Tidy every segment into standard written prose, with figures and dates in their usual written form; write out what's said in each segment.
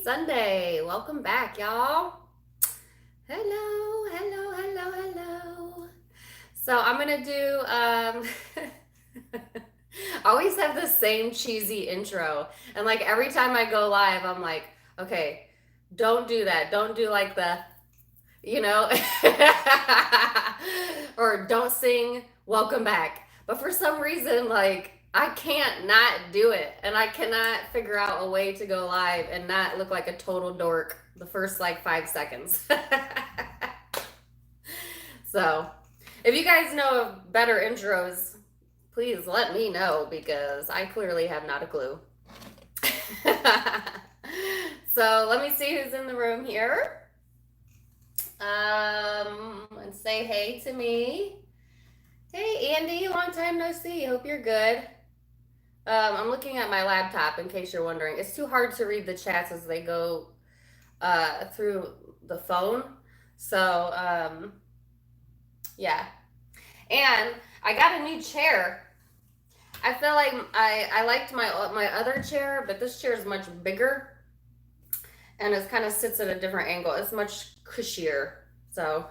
Sunday. Welcome back, y'all. Hello. So I'm gonna do I always have the same cheesy intro. And like every time I go live, I'm like, okay, don't do that. Don't do like the, you know, or don't sing welcome back. But for some reason, like I can't not do it. And I cannot figure out a way to go live and not look like a total dork the first like 5 seconds. So if you guys know of better intros, please let me know because I clearly have not a clue. So let me see who's in the room here. And say hey to me. Hey Andy, long time no see. Hope you're good. I'm looking at my laptop in case you're wondering. It's too hard to read the chats as they go through the phone. So yeah. And I got a new chair. I feel like I liked my other chair, but this chair is much bigger and it kind of sits at a different angle. It's much cushier. So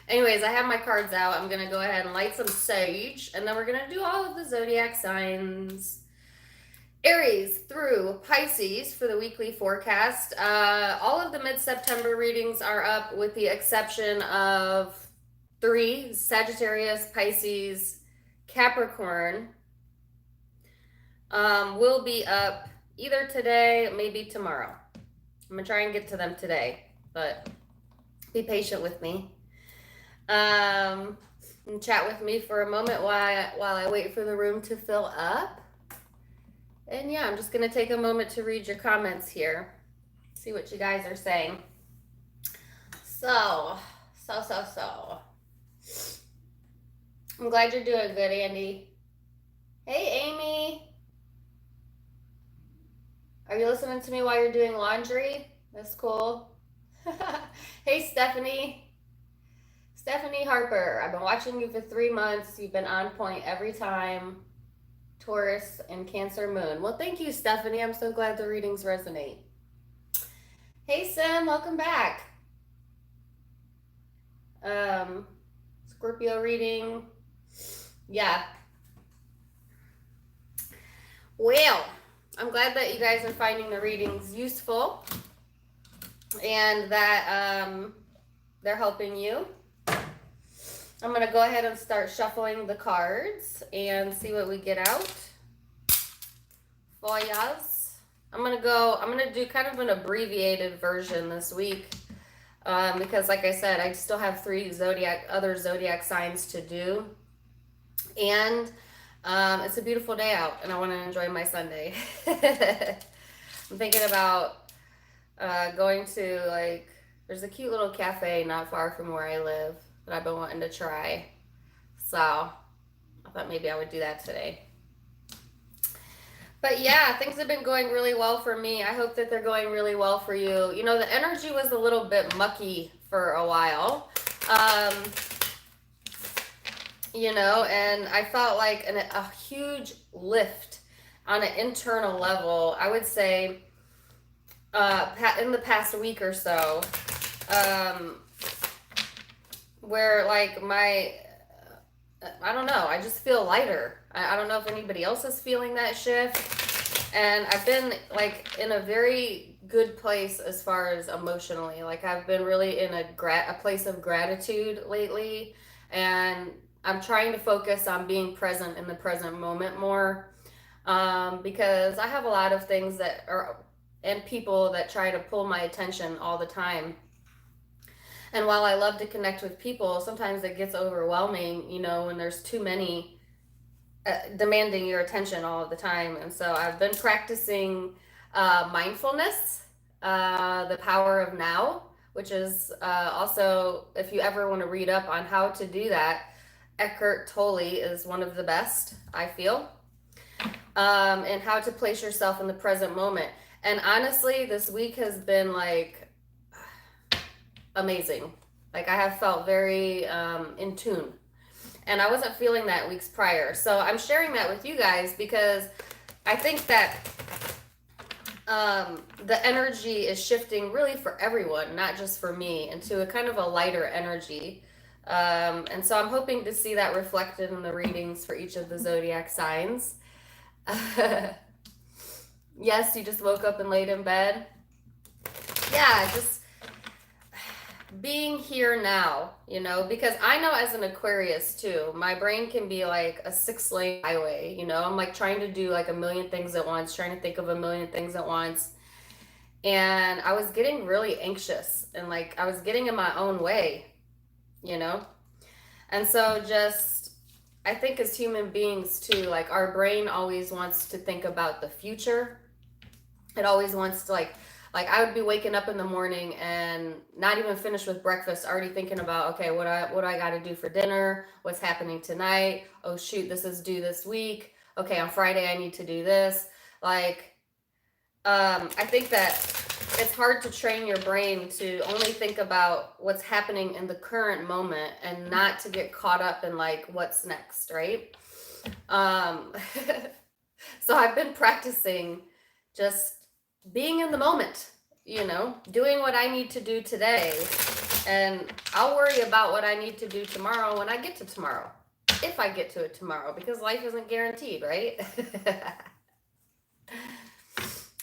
anyways, I have my cards out. I'm going to go ahead and light some sage, and then we're going to do all of the zodiac signs. Aries through Pisces for the weekly forecast. All of the mid-September readings are up with the exception of 3, Sagittarius, Pisces, Capricorn. Will be up either today, maybe tomorrow. I'm going to try and get to them today, but be patient with me. And chat with me for a moment while I wait for the room to fill up. And yeah, I'm just going to take a moment to read your comments here. See what you guys are saying. So. I'm glad you're doing good, Andy. Hey, Amy. Are you listening to me while you're doing laundry? That's cool. Hey, Stephanie. Stephanie Harper. I've been watching you for 3 months. You've been on point every time. Taurus and Cancer moon. Well, thank you, Stephanie. I'm so glad the readings resonate. Hey, Sim. Welcome back. Scorpio reading. Yeah. Well, I'm glad that you guys are finding the readings useful and that they're helping you. I'm going to go ahead and start shuffling the cards and see what we get out for yas. I'm going to do kind of an abbreviated version this week because like I said, I still have 3 other zodiac signs to do. And it's a beautiful day out and I want to enjoy my Sunday. I'm thinking about going to there's a cute little cafe not far from where I live that I've been wanting to try. So I thought maybe I would do that today. But yeah, things have been going really well for me. I hope that they're going really well for you. You know, the energy was a little bit mucky for a while. You know, and I felt like a huge lift on an internal level, I would say, in the past week or so, where like I don't know, I just feel lighter. I don't know if anybody else is feeling that shift. And I've been like in a very good place as far as emotionally. Like I've been really in a place of gratitude lately, and I'm trying to focus on being present in the present moment more, because I have a lot of things and people that try to pull my attention all the time. And while I love to connect with people, sometimes it gets overwhelming, you know, when there's too many demanding your attention all of the time. And so I've been practicing mindfulness, the power of now, which is also, if you ever want to read up on how to do that, Eckhart Tolle is one of the best, I feel, and how to place yourself in the present moment. And honestly, this week has been like amazing. Like I have felt very in tune, and I wasn't feeling that weeks prior. So I'm sharing that with you guys because I think that the energy is shifting really for everyone, not just for me, into a kind of a lighter energy. And so I'm hoping to see that reflected in the readings for each of the zodiac signs. Yes, you just woke up and laid in bed. Yeah, just being here now, you know, because I know as an Aquarius too, my brain can be like a 6-lane highway, you know. I'm like trying to do like a million things at once, trying to think of a million things at once. And I was getting really anxious and like I was getting in my own way, you know. And so just I think as human beings too, like our brain always wants to think about the future. It always wants to like I would be waking up in the morning and not even finished with breakfast, already thinking about, okay, what do I got to do for dinner? What's happening tonight? Oh shoot, this is due this week. Okay, on Friday I need to do this. Like I think that it's hard to train your brain to only think about what's happening in the current moment and not to get caught up in like what's next, right? Um, so I've been practicing just being in the moment, you know, doing what I need to do today. And I'll worry about what I need to do tomorrow when I get to tomorrow. If I get to it tomorrow, because life isn't guaranteed, right?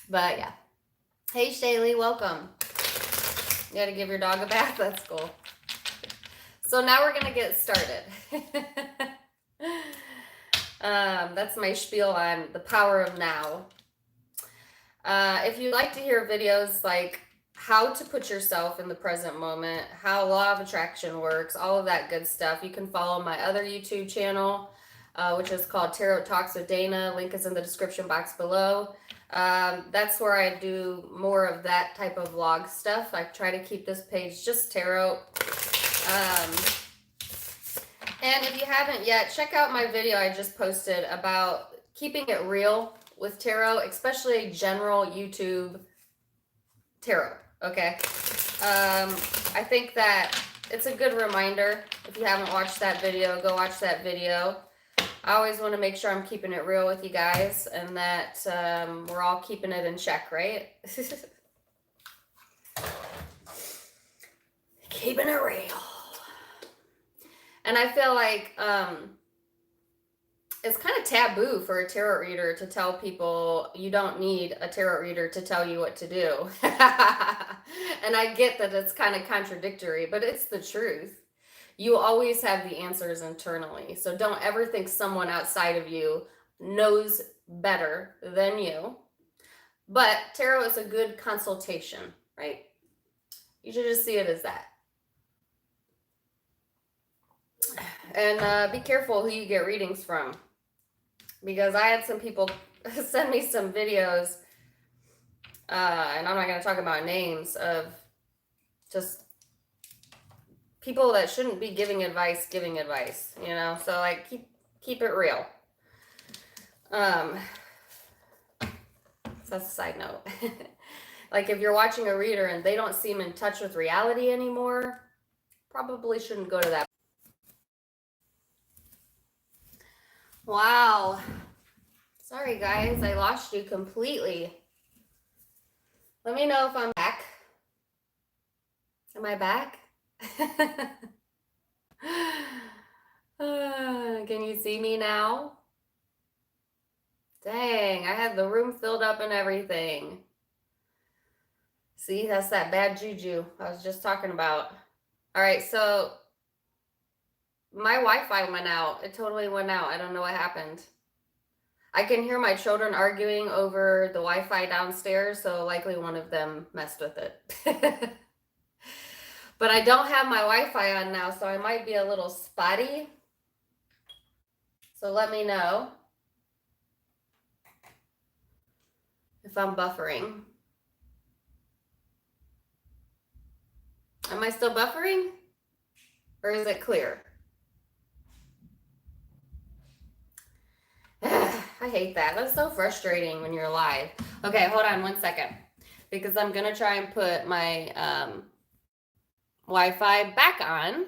But yeah. Hey Shaylee, welcome. You gotta give your dog a bath, that's cool. So now we're gonna get started. That's my spiel on the power of now. If you'd like to hear videos like how to put yourself in the present moment, how law of attraction works, all of that good stuff, you can follow my other YouTube channel, which is called Tarot Talks with Dana. Link is in the description box below. That's where I do more of that type of vlog stuff. I try to keep this page just tarot. And if you haven't yet, check out my video I just posted about keeping it real with tarot, especially general YouTube tarot, okay? I think that it's a good reminder. If you haven't watched that video, go watch that video. I always want to make sure I'm keeping it real with you guys and that we're all keeping it in check, right? Keeping it real. And I feel like it's kind of taboo for a tarot reader to tell people you don't need a tarot reader to tell you what to do. And I get that it's kind of contradictory, but it's the truth. You always have the answers internally. So don't ever think someone outside of you knows better than you. But tarot is a good consultation, right? You should just see it as that. And be careful who you get readings from. Because I had some people send me some videos, and I'm not going to talk about names, of just people that shouldn't be giving advice, you know? So, like, keep it real. So that's a side note. Like, if you're watching a reader and they don't seem in touch with reality anymore, probably shouldn't go to that. Wow. Sorry, guys. I lost you completely. Let me know if I'm back. Am I back? Can you see me now? Dang, I had the room filled up and everything. See, that's that bad juju I was just talking about. All right, so my Wi-Fi went out. It totally went out. I don't know what happened. I can hear my children arguing over the Wi-Fi downstairs, so likely one of them messed with it. But I don't have my Wi-Fi on now, so I might be a little spotty. So let me know if I'm buffering. Am I still buffering? Or is it clear? I hate that. That's so frustrating when you're live. Okay, hold on one second. Because I'm going to try and put my Wi-Fi back on.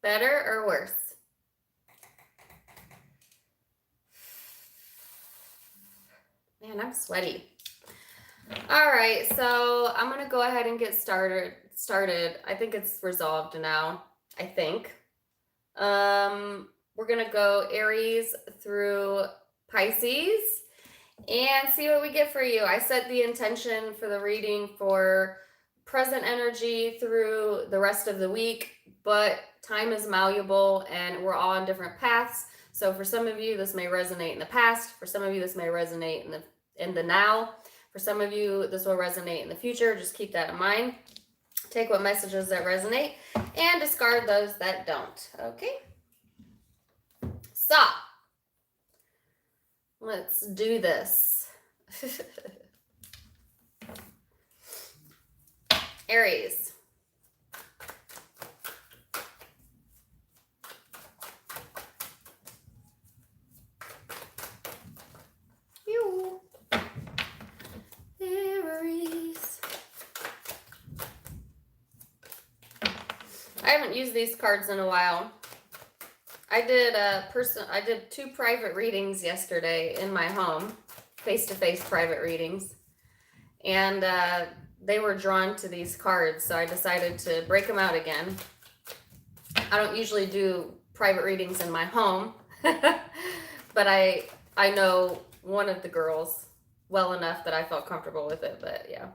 Better or worse? Man, I'm sweaty. All right, so I'm gonna go ahead and get started. I think it's resolved now. I think. We're gonna go Aries through Pisces and see what we get for you. I set the intention for the reading for present energy through the rest of the week, but time is malleable and we're all on different paths. So for some of you, this may resonate in the past. For some of you, this may resonate in the now. For some of you, this will resonate in the future. Just keep that in mind. Take what messages that resonate and discard those that don't. Okay? So, let's do this. Aries. You. Aries. I haven't used these cards in a while. I did 2 private readings yesterday in my home, face-to-face private readings, and they were drawn to these cards, so I decided to break them out again. I don't usually do private readings in my home, but I know one of the girls well enough that I felt comfortable with it, but yeah.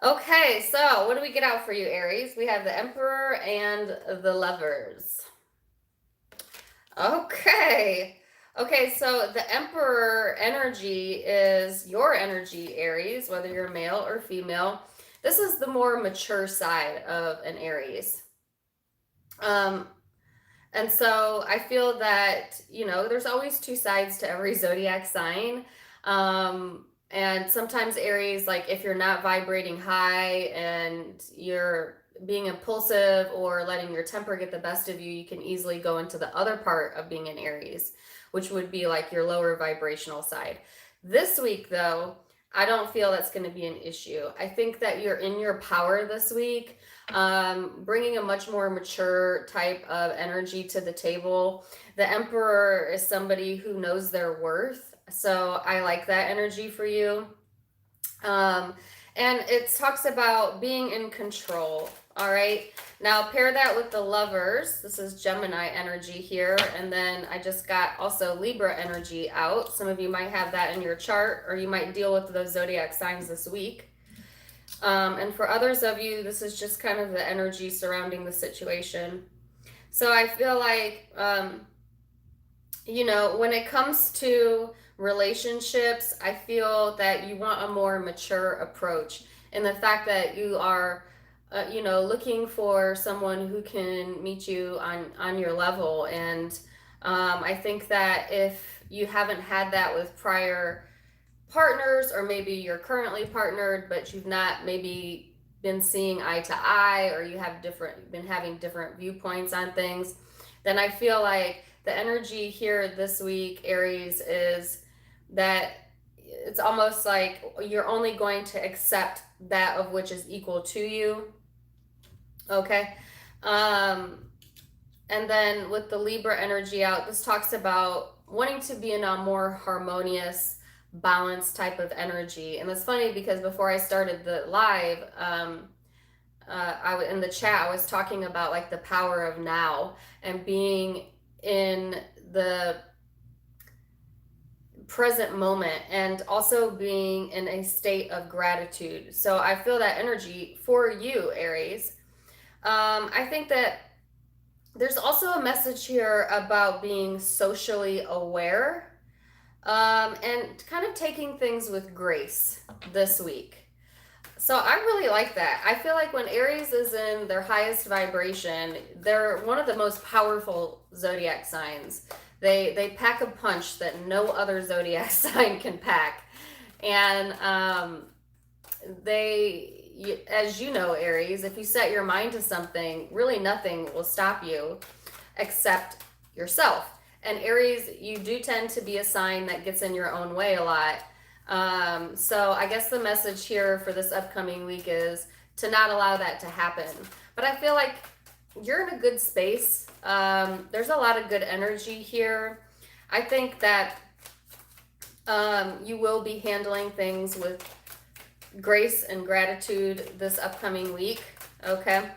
Okay, so what do we get out for you, Aries? We have the Emperor and the Lovers. Okay, so the Emperor energy is your energy, Aries, whether you're male or female. This is the more mature side of an Aries. And so I feel that, there's always 2 sides to every zodiac sign. And sometimes Aries, like if you're not vibrating high and you're being impulsive or letting your temper get the best of you, you can easily go into the other part of being an Aries, which would be like your lower vibrational side. This week, though, I don't feel that's going to be an issue. I think that you're in your power this week, bringing a much more mature type of energy to the table. The Emperor is somebody who knows their worth. So I like that energy for you. And it talks about being in control. All right. Now pair that with the Lovers. This is Gemini energy here. And then I just got also Libra energy out. Some of you might have that in your chart, or you might deal with those zodiac signs this week. And for others of you, this is just kind of the energy surrounding the situation. So I feel like, when it comes to relationships, I feel that you want a more mature approach, and the fact that you are looking for someone who can meet you on your level. And I think that if you haven't had that with prior partners, or maybe you're currently partnered but you've not maybe been seeing eye to eye, or you have been having different viewpoints on things, then I feel like the energy here this week, Aries, is that it's almost like you're only going to accept that of which is equal to you. Okay. And then with the Libra energy out, this talks about wanting to be in a more harmonious, balanced type of energy. And it's funny because before I started the live, in the chat, I was talking about like the power of now and being in the present moment, and also being in a state of gratitude. So I feel that energy for you, Aries. I think that there's also a message here about being socially aware, and kind of taking things with grace this week. So I really like that. I feel like when Aries is in their highest vibration, they're one of the most powerful zodiac signs. They pack a punch that no other zodiac sign can pack. And as you know, Aries, if you set your mind to something, really nothing will stop you except yourself. And Aries, you do tend to be a sign that gets in your own way a lot. So I guess the message here for this upcoming week is to not allow that to happen. But I feel like you're in a good space. There's a lot of good energy here. I think that You will be handling things with grace and gratitude this upcoming week, okay?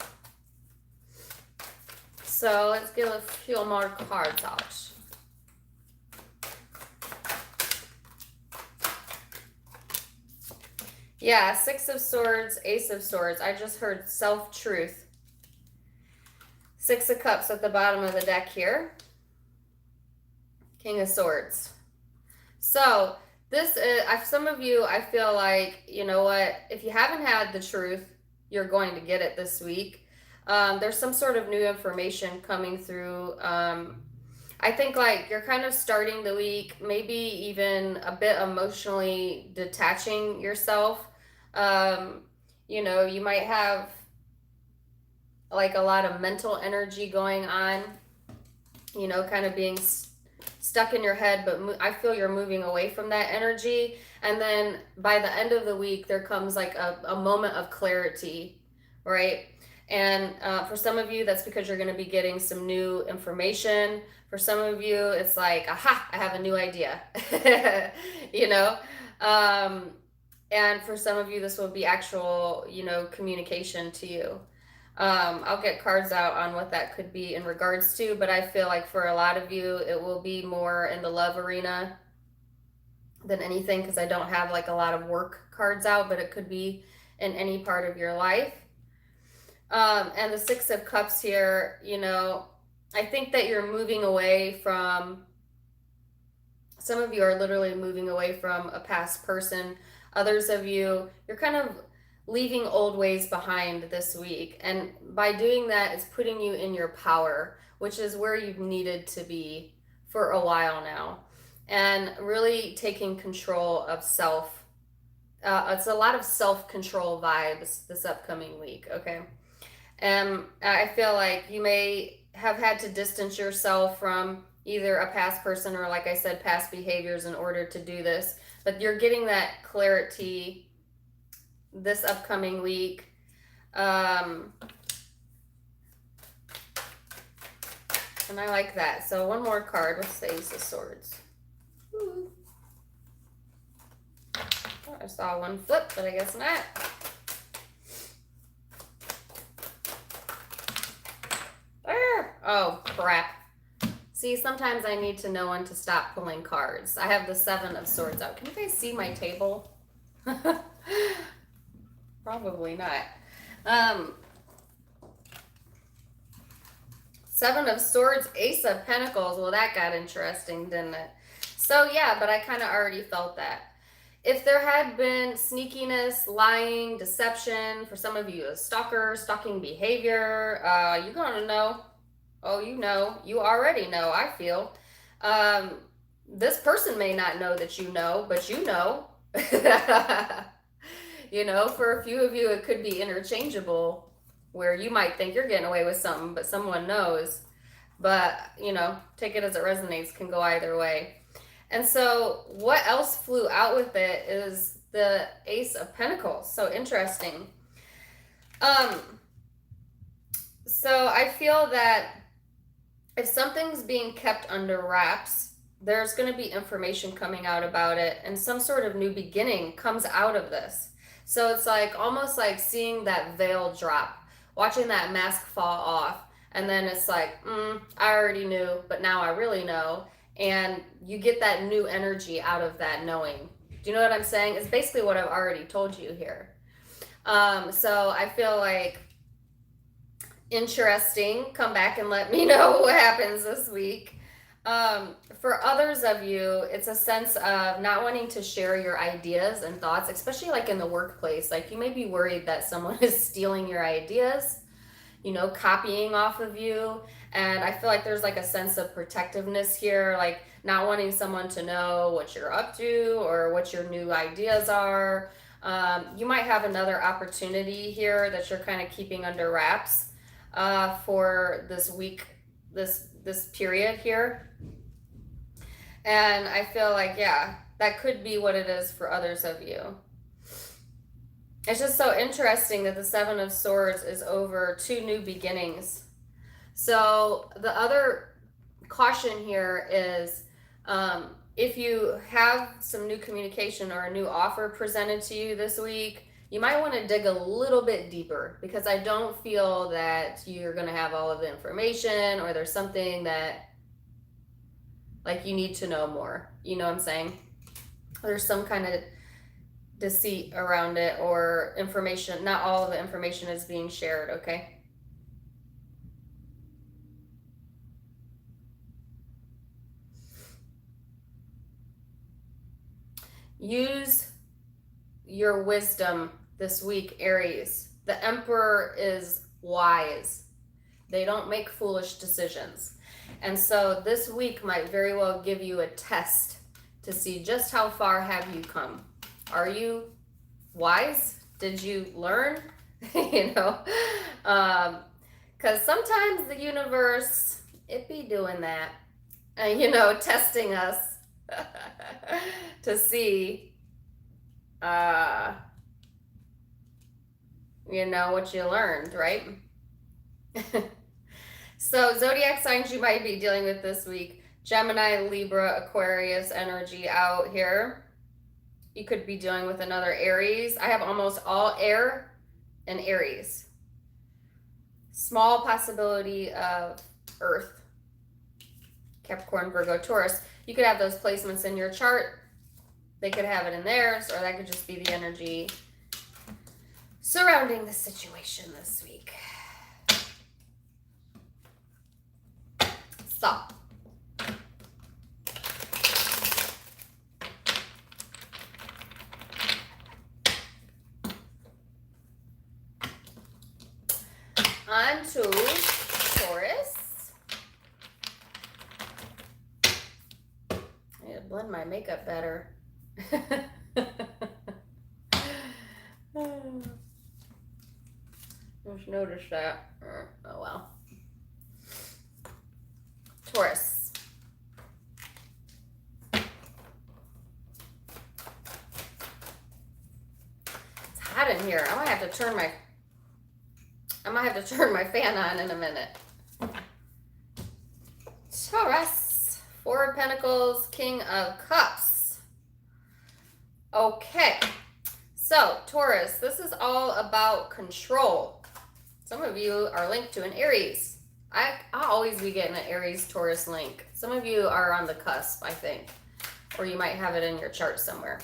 So let's get a few more cards out. Yeah, Six of Swords, Ace of Swords. I just heard self-truth. Six of Cups at the bottom of the deck here. King of Swords. So this is, some of you, I feel like, you know what, if you haven't had the truth, you're going to get it this week. There's some sort of new information coming through. I think like you're kind of starting the week, maybe even a bit emotionally detaching yourself. You know, you might have like a lot of mental energy going on, you know, kind of being stuck in your head, but I feel you're moving away from that energy. And then by the end of the week, there comes like a moment of clarity, right? And for some of you, that's because you're going to be getting some new information. For some of you, it's like, aha, I have a new idea, you know? And for some of you, this will be actual, you know, communication to you. I'll get cards out on what that could be in regards to, but I feel like for a lot of you, it will be more in the love arena than anything, because I don't have like a lot of work cards out, but it could be in any part of your life. And the Six of Cups here, you know, I think that you're moving away from, some of you are literally moving away from a past person. Others of you, you're kind of leaving old ways behind this week. And by doing that, it's putting you in your power, which is where you've needed to be for a while now. And really taking control of self. It's a lot of self-control vibes this upcoming week, okay? And I feel like you may have had to distance yourself from either a past person or, like I said, past behaviors in order to do this. But you're getting that clarity this upcoming week. And I like that. So one more card. What's the Ace of Swords? Ooh. Oh, I saw one flip, but I guess not. There. Oh, crap. See, sometimes I need to know when to stop pulling cards. I have the Seven of Swords out. Can you guys see my table? Probably not. Seven of Swords, Ace of Pentacles. Well, that got interesting, didn't it? So, yeah, but I kind of already felt that. If there had been sneakiness, lying, deception, for some of you, a stalking behavior, you're going to know. Oh, you know. You already know, I feel. This person may not know that you know, but you know. You know, for a few of you, it could be interchangeable, where you might think you're getting away with something, but someone knows. But, you know, take it as it resonates, can go either way. And so what else flew out with it is the Ace of Pentacles. So interesting. So I feel that if something's being kept under wraps, there's going to be information coming out about it, and some sort of new beginning comes out of this. So it's like almost like seeing that veil drop, watching that mask fall off, and then it's like, I already knew, but now I really know. And you get that new energy out of that knowing. Do you know what I'm saying? It's basically what I've already told you here. So I feel like interesting. Come back and let me know what happens this week. For others of you, it's a sense of not wanting to share your ideas and thoughts, especially like in the workplace. Like you may be worried that someone is stealing your ideas, you know, copying off of you. And I feel like there's like a sense of protectiveness here, like not wanting someone to know what you're up to or what your new ideas are. You might have another opportunity here that you're kind of keeping under wraps for this week, this period here. And I feel like, yeah, that could be what it is for others of you. It's just so interesting that the Seven of Swords is over two new beginnings. So the other caution here is if you have some new communication or a new offer presented to you this week, you might want to dig a little bit deeper, because I don't feel that you're going to have all of the information, or there's something that like you need to know more. You know what I'm saying? There's some kind of deceit around it, or information. Not all of the information is being shared, okay? Use your wisdom this week, Aries. The Emperor is wise. They don't make foolish decisions. And so this week might very well give you a test to see just how far have you come. Are you wise? Did you learn? You know, because sometimes the universe, it be doing that, you know, testing us to see, you know, what you learned, right? So zodiac signs you might be dealing with this week: Gemini, Libra, Aquarius energy out here. You could be dealing with another Aries. I have almost all air and Aries. Small possibility of Earth, Capricorn, Virgo, Taurus. You could have those placements in your chart. They could have it in theirs, or that could just be the energy surrounding the situation this week. So, on to Taurus. I need to blend my makeup better. Just noticed that. Oh well. Taurus. It's hot in here. I might have to turn my fan on in a minute. Taurus. Four of Pentacles, King of Cups. Okay. So, Taurus, this is all about control. Some of you are linked to an Aries. I'll always be getting an Aries Taurus link. Some of you are on the cusp, I think. Or you might have it in your chart somewhere.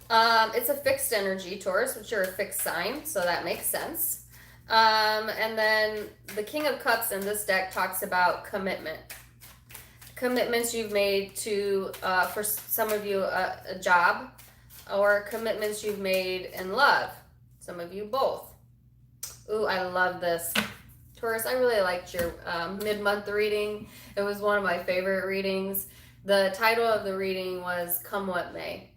It's a fixed energy, Taurus, which you're a fixed sign, so that makes sense. And then the King of Cups in this deck talks about commitment. Commitments you've made to, for some of you, a job, or commitments you've made in love. Some of you both. Ooh, I love this. Taurus, I really liked your mid-month reading. It was one of my favorite readings. The title of the reading was Come What May.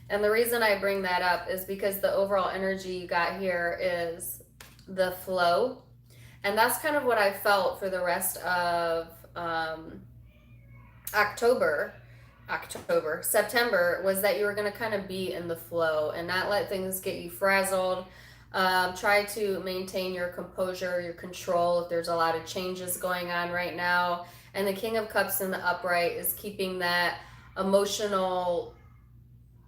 And the reason I bring that up is because the overall energy you got here is the flow. And that's kind of what I felt for the rest of September, was that you were going to kind of be in the flow and not let things get you frazzled. Try to maintain your composure, your control if there's a lot of changes going on right now. And the King of Cups in the upright is keeping that emotional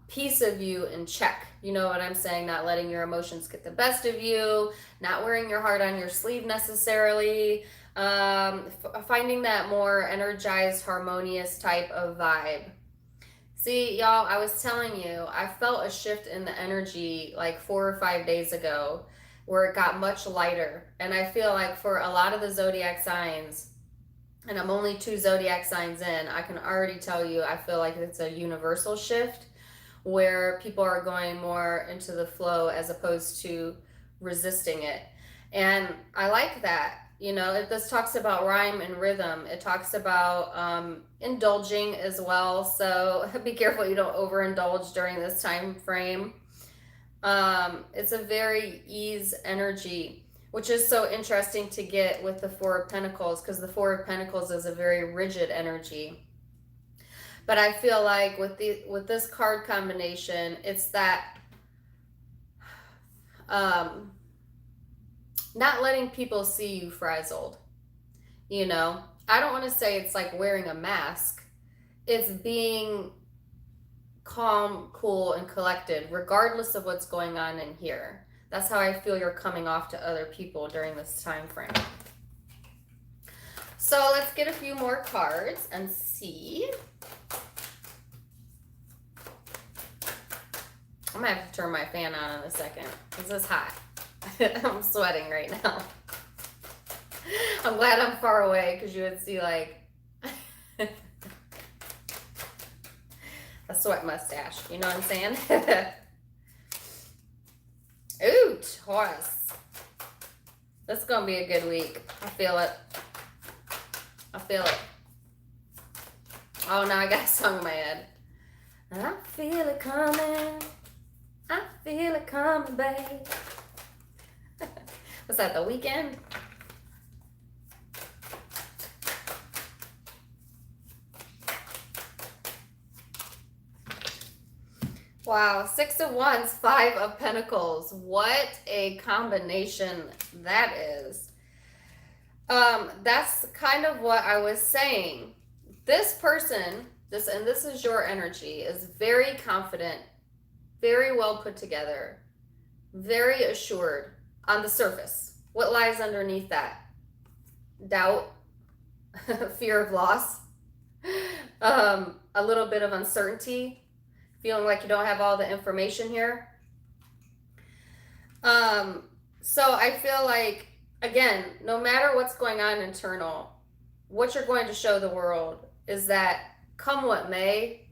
piece of you in check. You know what I'm saying? Not letting your emotions get the best of you, not wearing your heart on your sleeve necessarily, finding that more energized, harmonious type of vibe. See, y'all, I was telling you, I felt a shift in the energy like 4 or 5 days ago where it got much lighter. And I feel like for a lot of the zodiac signs, and I'm only 2 zodiac signs in, I can already tell you, I feel like it's a universal shift where people are going more into the flow as opposed to resisting it. And I like that. You know, this talks about rhyme and rhythm. It talks about indulging as well. So be careful you don't overindulge during this time frame. It's a very ease energy, which is so interesting to get with the Four of Pentacles, because the Four of Pentacles is a very rigid energy. But I feel like with this card combination, it's that not letting people see you frazzled. You know, I don't want to say it's like wearing a mask, it's being calm, cool, and collected, regardless of what's going on in here. That's how I feel you're coming off to other people during this time frame. So let's get a few more cards and see. I'm gonna have to turn my fan on in a second because it's hot. I'm sweating right now. I'm glad I'm far away because you would see like a sweat mustache. You know what I'm saying? Ooh, Taurus. This is going to be a good week. I feel it. I feel it. Oh, now I got a song in my head. I feel it coming. I feel it coming, babe. Was that The Weekend? Wow, 6 of Wands, 5 of Pentacles. What a combination that is. That's kind of what I was saying. This person, this is your energy, is very confident, very well put together, very assured on the surface. What lies underneath that? Doubt, fear of loss, a little bit of uncertainty, feeling like you don't have all the information here. So I feel like, again, no matter what's going on internal, what you're going to show the world is that come what may,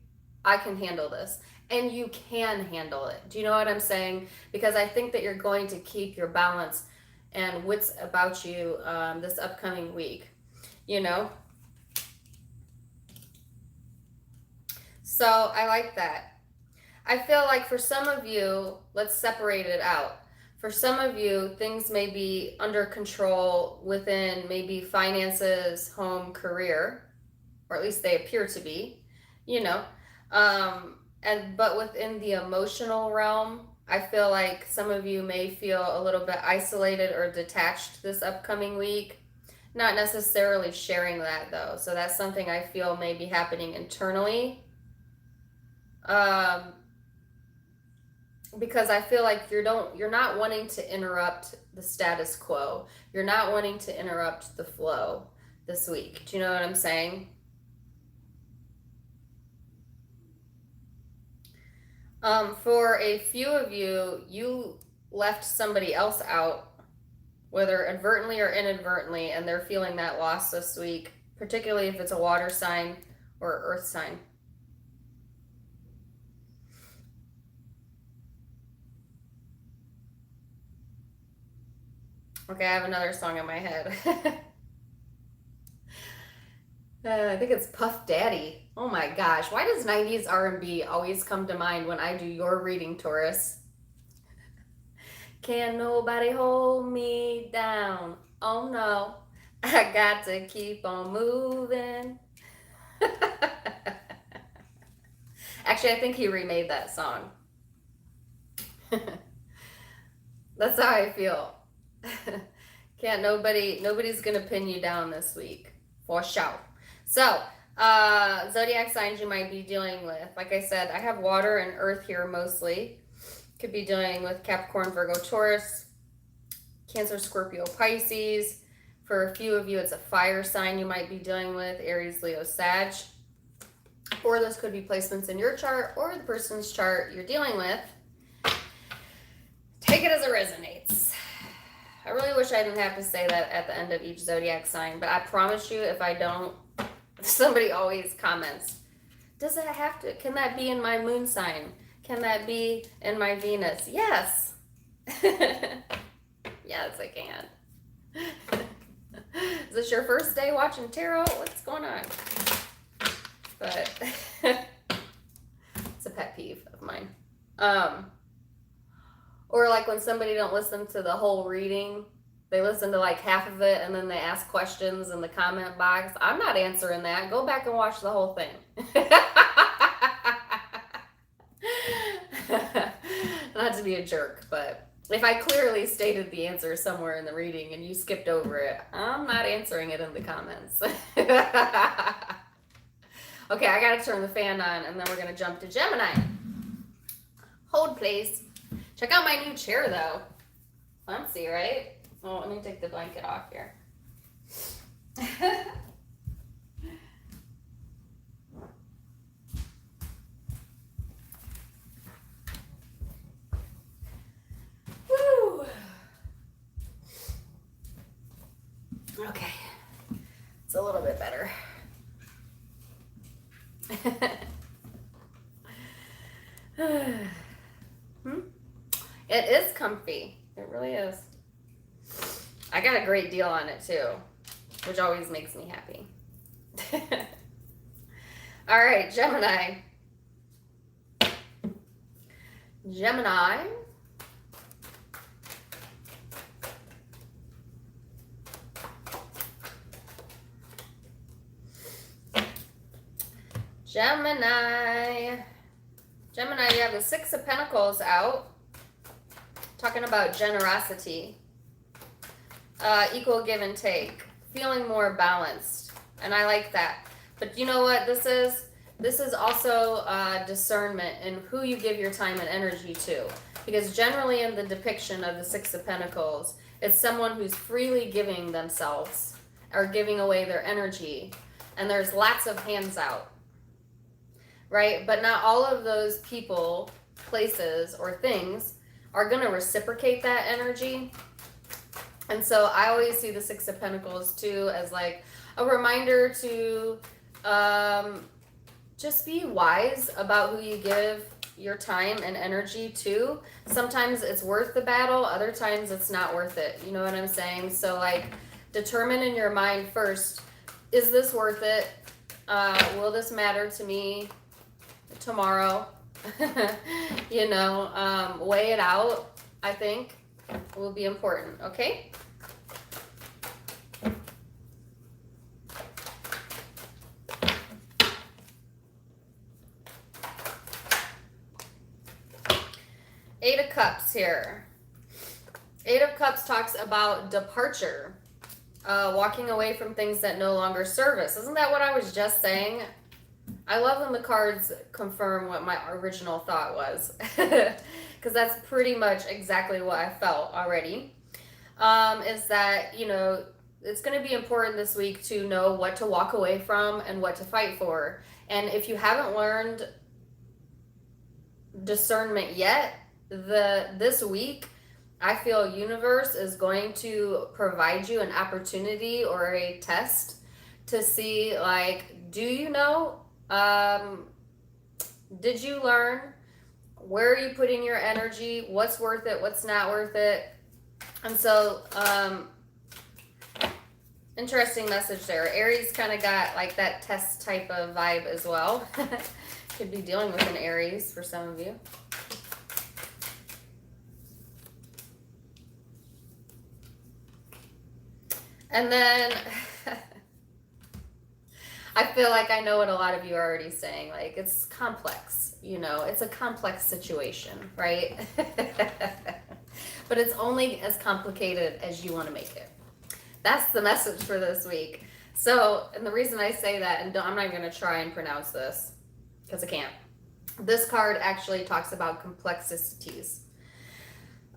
I can handle this. And you can handle it. Do you know what I'm saying? Because I think that you're going to keep your balance and wits about you this upcoming week, you know? So I like that. I feel like for some of you, let's separate it out. For some of you, things may be under control within maybe finances, home, career, or at least they appear to be, you know. But within the emotional realm, I feel like some of you may feel a little bit isolated or detached this upcoming week. Not necessarily sharing that though. So that's something I feel may be happening internally. Because I feel like you're not wanting to interrupt the status quo. You're not wanting to interrupt the flow this week. Do you know what I'm saying? For a few of you, you left somebody else out, whether advertently or inadvertently, and they're feeling that loss this week, particularly if it's a water sign or earth sign. Okay, I have another song in my head. I think it's Puff Daddy. Oh my gosh, why does 90s R&B always come to mind when I do your reading, Taurus? Can't nobody hold me down. Oh no, I got to keep on moving. Actually, I think he remade that song. That's how I feel. Nobody's gonna pin you down this week, for sure. So, zodiac signs you might be dealing with. Like I said, I have water and earth here mostly. Could be dealing with Capricorn, Virgo, Taurus, Cancer, Scorpio, Pisces. For a few of you, it's a fire sign you might be dealing with, Aries, Leo, Sag. Or those could be placements in your chart or the person's chart you're dealing with. Take it as it resonates. I really wish I didn't have to say that at the end of each zodiac sign, but I promise you if I don't, somebody always comments, does that have to, can that be in my moon sign? Can that be in my Venus? Yes. Yes, I can. Is this your first day watching tarot? What's going on? But it's a pet peeve of mine. Or like when somebody don't listen to the whole reading, they listen to like half of it and then they ask questions in the comment box. I'm not answering that. Go back and watch the whole thing. Not to be a jerk, but if I clearly stated the answer somewhere in the reading and you skipped over it, I'm not answering it in the comments. Okay, I gotta turn the fan on, and then we're gonna jump to Gemini. Hold, please. Check out my new chair, though. Fancy, right? Oh, let me take the blanket off here. Woo! Okay. It's a little bit better. It is comfy. It really is. I got a great deal on it too, which always makes me happy. All right, Gemini. Gemini. Gemini, you have the Six of Pentacles out, talking about generosity, equal give and take, feeling more balanced, and I like that. But you know what this is? This is also discernment in who you give your time and energy to, because generally in the depiction of the Six of Pentacles, it's someone who's freely giving themselves or giving away their energy, and there's lots of hands out. Right? But not all of those people, places, or things are going to reciprocate that energy. And so I always see the Six of Pentacles too as like a reminder to just be wise about who you give your time and energy to. Sometimes it's worth the battle, other times it's not worth it. You know what I'm saying? So like determine in your mind first, is this worth it? Will this matter to me tomorrow? You know, weigh it out, I think, will be important, okay? Eight of Cups here. Eight of Cups talks about departure, walking away from things that no longer serve us. Isn't that what I was just saying? I love when the cards confirm what my original thought was, because that's pretty much exactly what I felt already. Is that, you know, it's going to be important this week to know what to walk away from and what to fight for. And if you haven't learned discernment yet, this week, I feel universe is going to provide you an opportunity or a test to see, like, do you know? Did you learn? Where are you putting your energy? What's worth it? What's not worth it? And so, interesting message there. Aries kind of got like that test type of vibe as well. Could be dealing with an Aries for some of you. And then I feel like I know what a lot of you are already saying. Like, it's complex, you know, it's a complex situation, right? But it's only as complicated as you want to make it. That's the message for this week. So, and the reason I say that, and I'm not going to try and pronounce this because I can't. This card actually talks about complexities.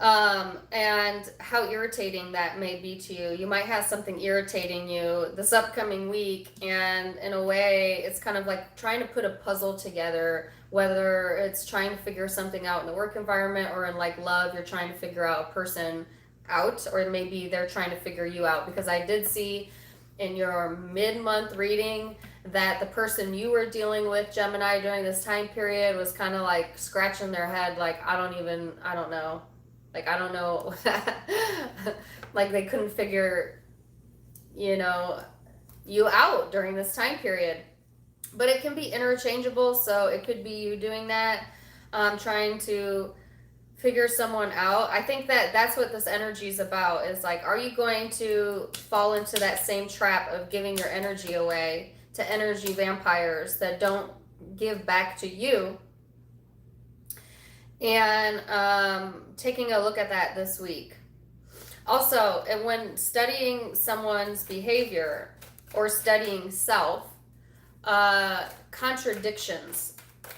And how irritating that may be to you. You might have something irritating you this upcoming week, and in a way, it's kind of like trying to put a puzzle together, whether it's trying to figure something out in the work environment or in like love, you're trying to figure out a person out, or maybe they're trying to figure you out, because I did see in your mid-month reading that the person you were dealing with, Gemini, during this time period was kind of like scratching their head like, I don't know. Like, I don't know, like they couldn't figure, you know, you out during this time period. But it can be interchangeable, so it could be you doing that, trying to figure someone out. I think that that's what this energy is about, is like, are you going to fall into that same trap of giving your energy away to energy vampires that don't give back to you? And taking a look at that this week. Also, when studying someone's behavior or studying self, contradictions.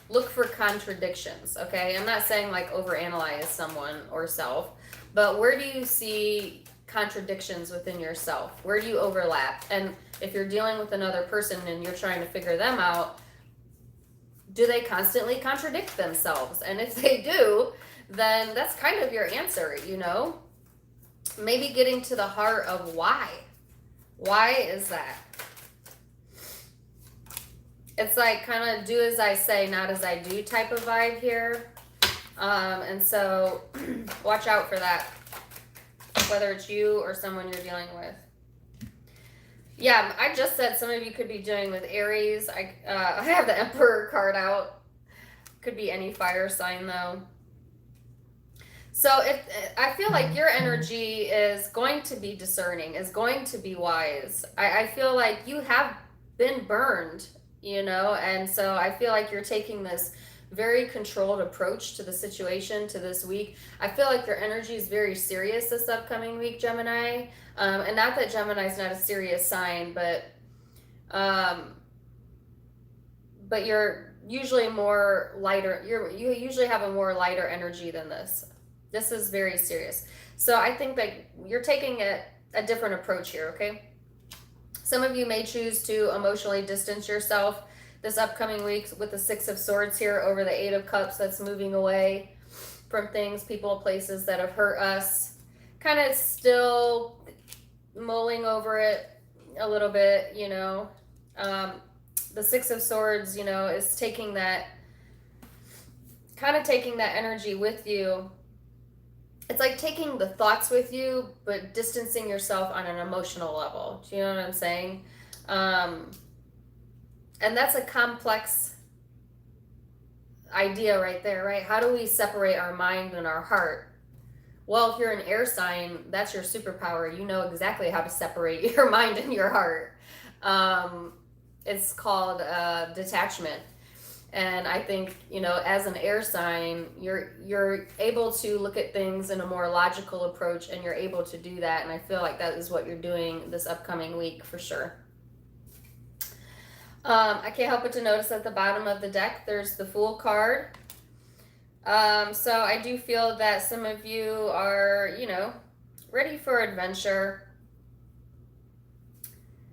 Look for contradictions, okay? I'm not saying like overanalyze someone or self, but where do you see contradictions within yourself? Where do you overlap? And if you're dealing with another person and you're trying to figure them out, do they constantly contradict themselves? And if they do, then that's kind of your answer, you know? Maybe getting to the heart of why. Why is that? It's like kind of do as I say, not as I do type of vibe here. And so watch out for that, whether it's you or someone you're dealing with. Yeah, I just said some of you could be dealing with Aries. I have the Emperor card out. Could be any fire sign though. So I feel like your energy is going to be discerning, is going to be wise. I feel like you have been burned, you know, and so I feel like you're taking this very controlled approach to the situation, to this week. I feel like your energy is very serious this upcoming week, Gemini. And not that Gemini is not a serious sign, but you're usually more lighter. You usually have a more lighter energy than this. This is very serious. So I think that you're taking a different approach here, okay? Some of you may choose to emotionally distance yourself this upcoming week with the Six of Swords here over the Eight of Cups that's moving away from things, people, places that have hurt us. Kind of still mulling over it a little bit, you know. The Six of Swords, you know, is taking that, kind of taking that energy with you. It's like taking the thoughts with you, but distancing yourself on an emotional level. Do you know what I'm saying? And that's a complex idea right there, right? How do we separate our mind and our heart? Well, if you're an air sign, that's your superpower. You know exactly how to separate your mind and your heart. It's called detachment. And I think, you know, as an air sign, you're able to look at things in a more logical approach, and you're able to do that. And I feel like that is what you're doing this upcoming week for sure. I can't help but to notice at the bottom of the deck, there's the Fool card. So I do feel that some of you are, you know, ready for adventure,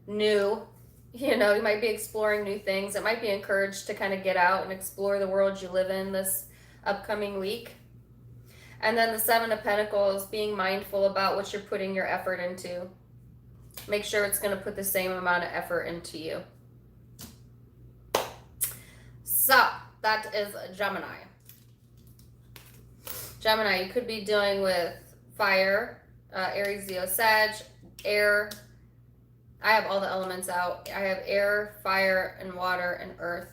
new. You know, you might be exploring new things. It might be encouraged to kind of get out and explore the world you live in this upcoming week. And then the Seven of Pentacles, being mindful about what you're putting your effort into. Make sure it's going to put the same amount of effort into you. So, that is Gemini. Gemini, you could be dealing with fire, Aries, Leo, Sag, air. I have all the elements out. I have air, fire, and water, and earth.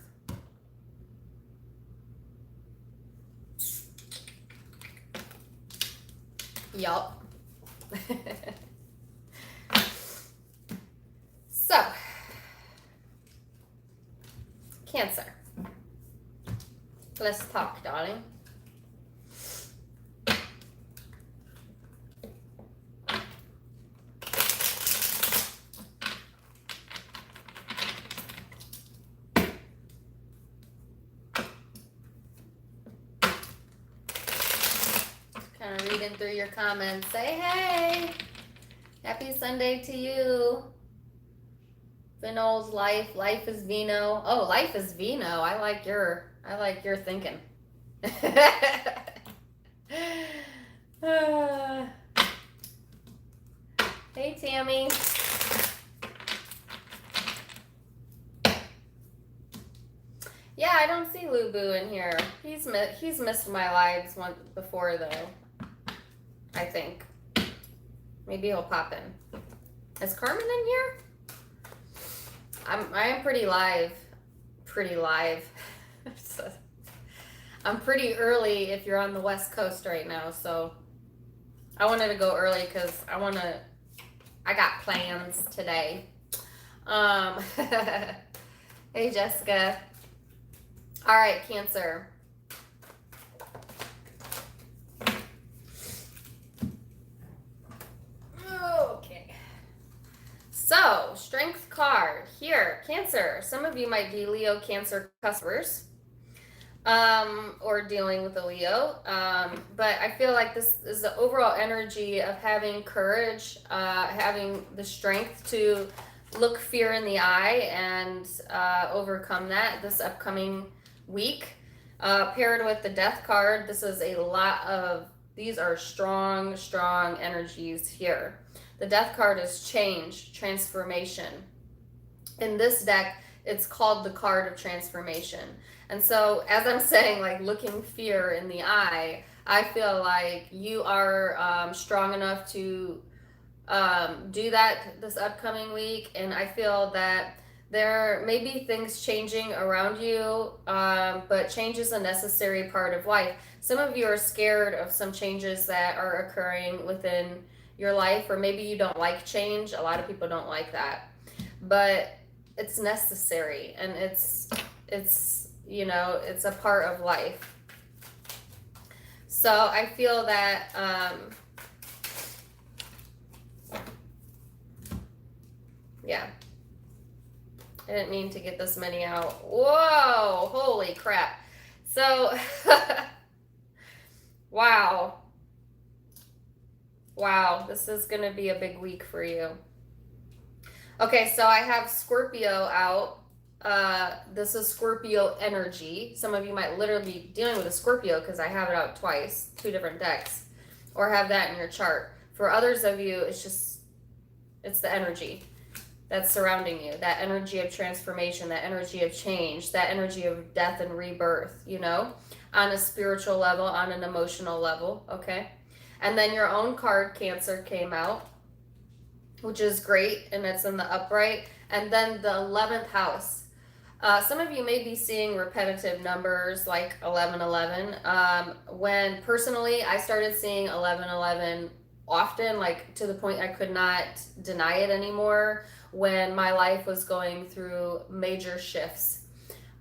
Yup. So, Cancer. Let's talk, darling. Kind of reading through your comments. Say hey. Happy Sunday to you. Vinol's life is vino. Oh, life is vino. I like your thinking. Hey, Tammy. Yeah, I don't see Lubu in here. He's missed my lives once before though. I think. Maybe he'll pop in. Is Carmen in here? I am pretty live. I'm pretty early if you're on the West Coast right now, so I wanted to go early because I got plans today. Hey, Jessica. All right, Cancer. Okay. So, strength card here, Cancer. Some of you might be Leo Cancer customers, or dealing with a Leo. But I feel like this is the overall energy of having courage, having the strength to look fear in the eye and overcome that this upcoming week. Paired with the Death card, this is a lot of, these are strong, strong energies here. The Death card is change, transformation. In this deck, it's called the card of transformation. And so, as I'm saying, like looking fear in the eye, I feel like you are strong enough to do that this upcoming week. And I feel that there may be things changing around you, but change is a necessary part of life. Some of you are scared of some changes that are occurring within your life, or maybe you don't like change. A lot of people don't like that, but it's necessary, and it's you know, it's a part of life. So I feel that yeah, I didn't mean to get this many out. Whoa, holy crap. So wow, this is gonna be a big week for you. Okay, so I have Scorpio out. This is Scorpio energy. Some of you might literally be dealing with a Scorpio because I have it out twice, 2 different decks, or have that in your chart. For others of you, it's the energy that's surrounding you, that energy of transformation, that energy of change, that energy of death and rebirth, you know, on a spiritual level, on an emotional level, okay? And then your own card, Cancer, came out, which is great, and it's in the upright. And then the 11th house. Some of you may be seeing repetitive numbers like 1111. When personally I started seeing 1111 often, like to the point I could not deny it anymore, when my life was going through major shifts.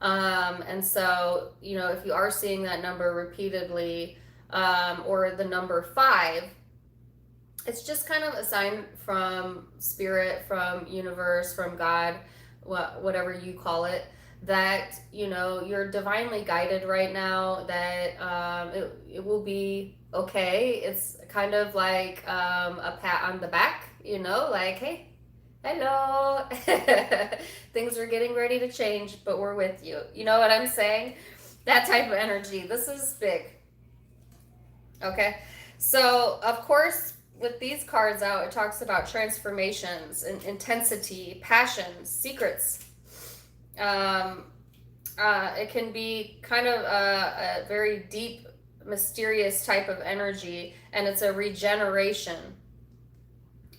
And so, you know, if you are seeing that number repeatedly, or the number 5, it's just kind of a sign from spirit, from universe, from God, whatever you call it, that, you know, you're divinely guided right now, that it will be okay. It's kind of like a pat on the back, you know, like, hey, hello, things are getting ready to change, but we're with you. You know what I'm saying? That type of energy. This is big. Okay, so of course, with these cards out, it talks about transformations and intensity, passions, secrets. It can be kind of a very deep, mysterious type of energy, and it's a regeneration.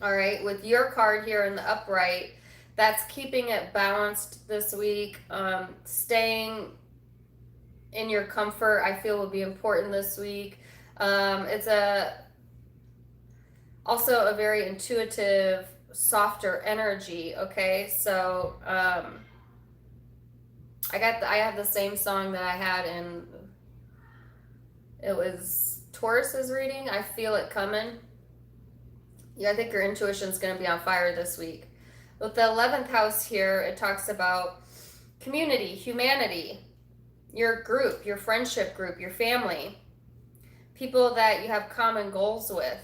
All right, with your card here in the upright, that's keeping it balanced this week. Staying in your comfort, I feel, will be important this week. It's also a very intuitive, softer energy. Okay, so I have the same song that I had in, it was Taurus's reading. I feel it coming. Yeah, I think your intuition is going to be on fire this week. With the 11th house here, it talks about community, humanity, your group, your friendship group, your family, people that you have common goals with.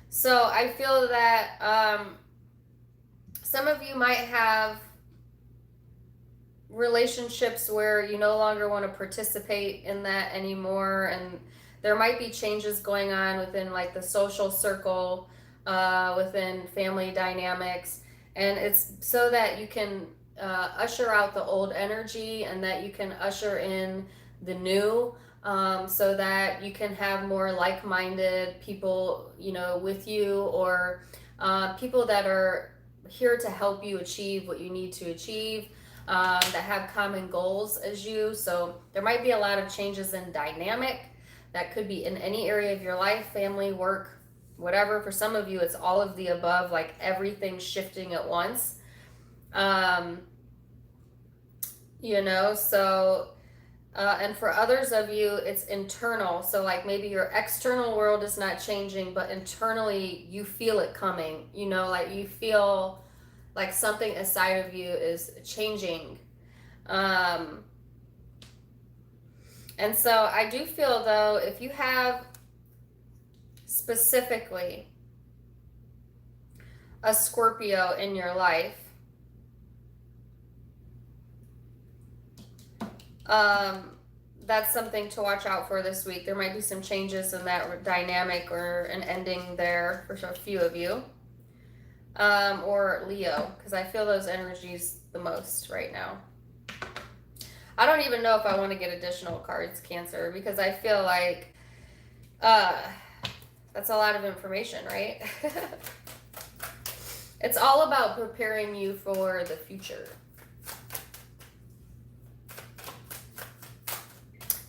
So I feel that some of you might have relationships where you no longer want to participate in that anymore, and there might be changes going on within like the social circle, within family dynamics, and it's so that you can usher out the old energy and that you can usher in the new, so that you can have more like-minded people, you know, with you, or people that are here to help you achieve what you need to achieve, that have common goals as you. So there might be a lot of changes in dynamic. That could be in any area of your life, family, work, whatever. For some of you, it's all of the above, like everything shifting at once. You know, so And for others of you, it's internal. So, like, maybe your external world is not changing, but internally you feel it coming. You know, like you feel like something inside of you is changing. And so I do feel, though, if you have specifically a Scorpio in your life, that's something to watch out for this week. There might be some changes in that dynamic or an ending there for a few of you. Or Leo, because I feel those energies the most right now. I don't even know if I want to get additional cards, Cancer, because I feel like that's a lot of information, right? It's all about preparing you for the future.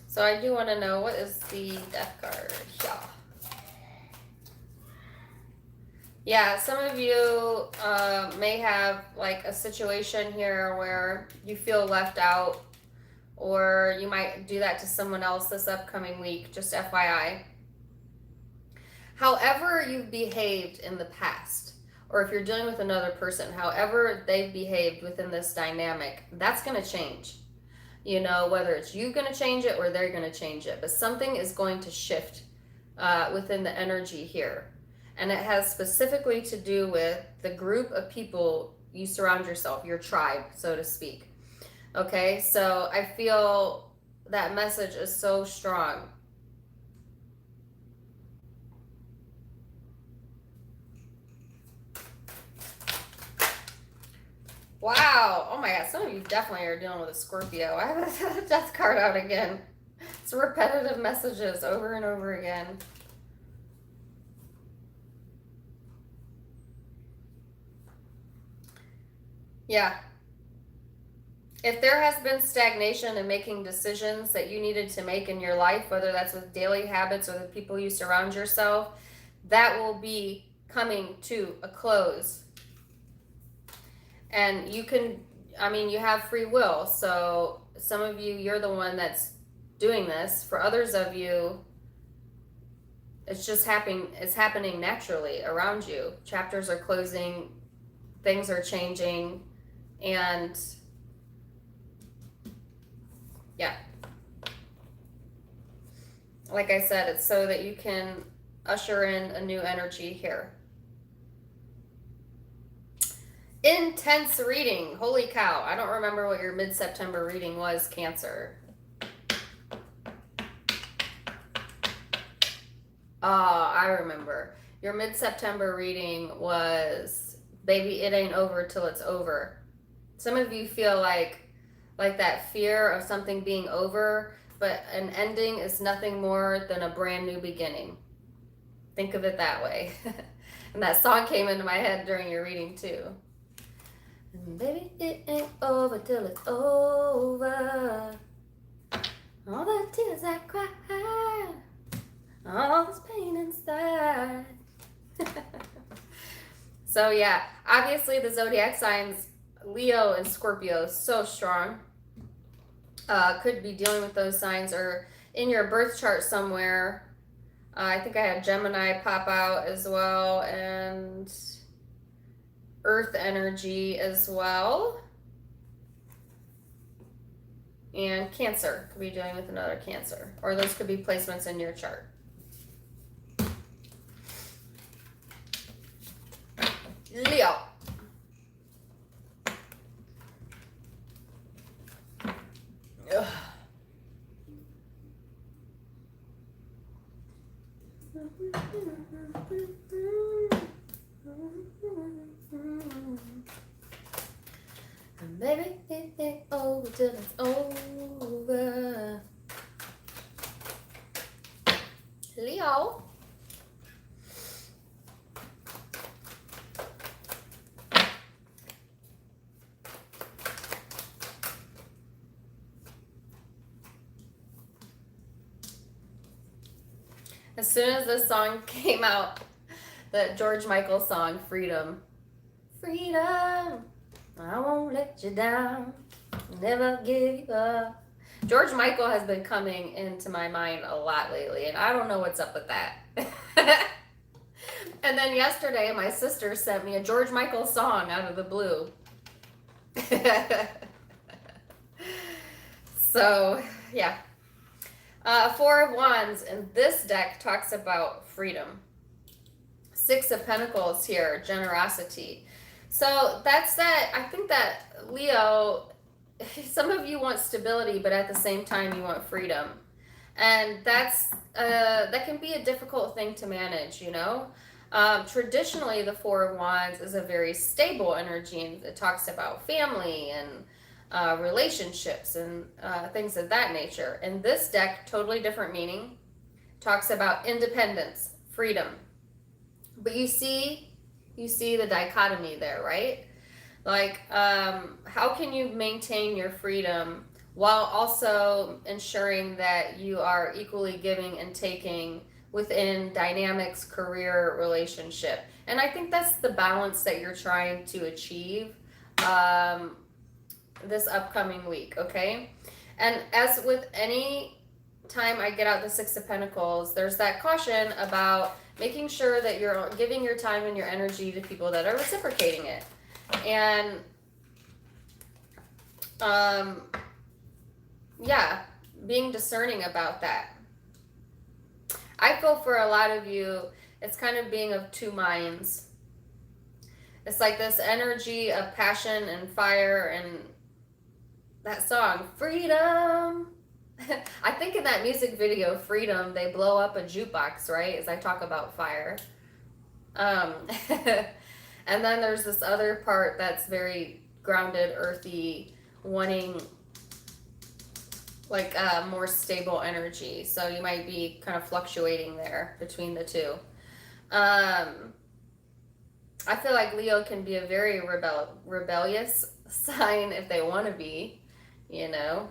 So I do want to know, what is the Death card? Yeah, some of you may have like a situation here where you feel left out, or you might do that to someone else this upcoming week, just FYI. However you've behaved in the past, or if you're dealing with another person, however they've behaved within this dynamic, that's going to change. You know, whether it's you going to change it or they're going to change it. But something is going to shift within the energy here. And it has specifically to do with the group of people you surround yourself, your tribe, so to speak. Okay, so I feel that message is so strong. Wow. Oh my God. Some of you definitely are dealing with a Scorpio. I have a death card out again. It's repetitive messages over and over again. Yeah. If there has been stagnation in making decisions that you needed to make in your life, whether that's with daily habits or the people you surround yourself, that will be coming to a close. And you can, I mean, you have free will. So some of you, you're the one that's doing this. For others of you, it's just happening. It's happening naturally around you. Chapters are closing, things are changing, and yeah. Like I said, it's so that you can usher in a new energy here. Intense reading. Holy cow. I don't remember what your mid-September reading was, Cancer. I remember. Your mid-September reading was, baby, it ain't over till it's over. Some of you feel like that fear of something being over, but an ending is nothing more than a brand new beginning. Think of it that way. And that song came into my head during your reading too. And baby, it ain't over till it's over. All the tears I cried, all this pain inside. So yeah, obviously the zodiac signs, Leo and Scorpio, so strong. Could be dealing with those signs, or in your birth chart somewhere. I think I had Gemini pop out as well, and Earth energy as well. And Cancer, could be dealing with another Cancer, or those could be placements in your chart. Leo. Ugh. And baby, it ain't over till it's over. Leo. As soon as this song came out, the George Michael song, Freedom. Freedom, I won't let you down, never give you up. George Michael has been coming into my mind a lot lately, and I don't know what's up with that. And then yesterday, my sister sent me a George Michael song out of the blue. So, yeah. Four of Wands, and this deck talks about freedom. Six of Pentacles here, generosity. So that's that. I think that Leo, some of you want stability, but at the same time you want freedom. And that's that can be a difficult thing to manage, you know. Traditionally, the Four of Wands is a very stable energy, and it talks about family and relationships and things of that nature. And this deck, totally different meaning, talks about independence, freedom. But you see the dichotomy there, right? Like, how can you maintain your freedom while also ensuring that you are equally giving and taking within dynamics, career, relationship? And I think that's the balance that you're trying to achieve this upcoming week, okay? And as with any time I get out the Six of Pentacles, there's that caution about making sure that you're giving your time and your energy to people that are reciprocating it. And yeah, being discerning about that. I feel for a lot of you, it's kind of being of two minds. It's like this energy of passion and fire, and that song, Freedom. I think in that music video, Freedom, they blow up a jukebox, right? As I talk about fire. And then there's this other part that's very grounded, earthy, wanting like more stable energy. So you might be kind of fluctuating there between the two. I feel like Leo can be a very rebellious sign if they want to be, you know.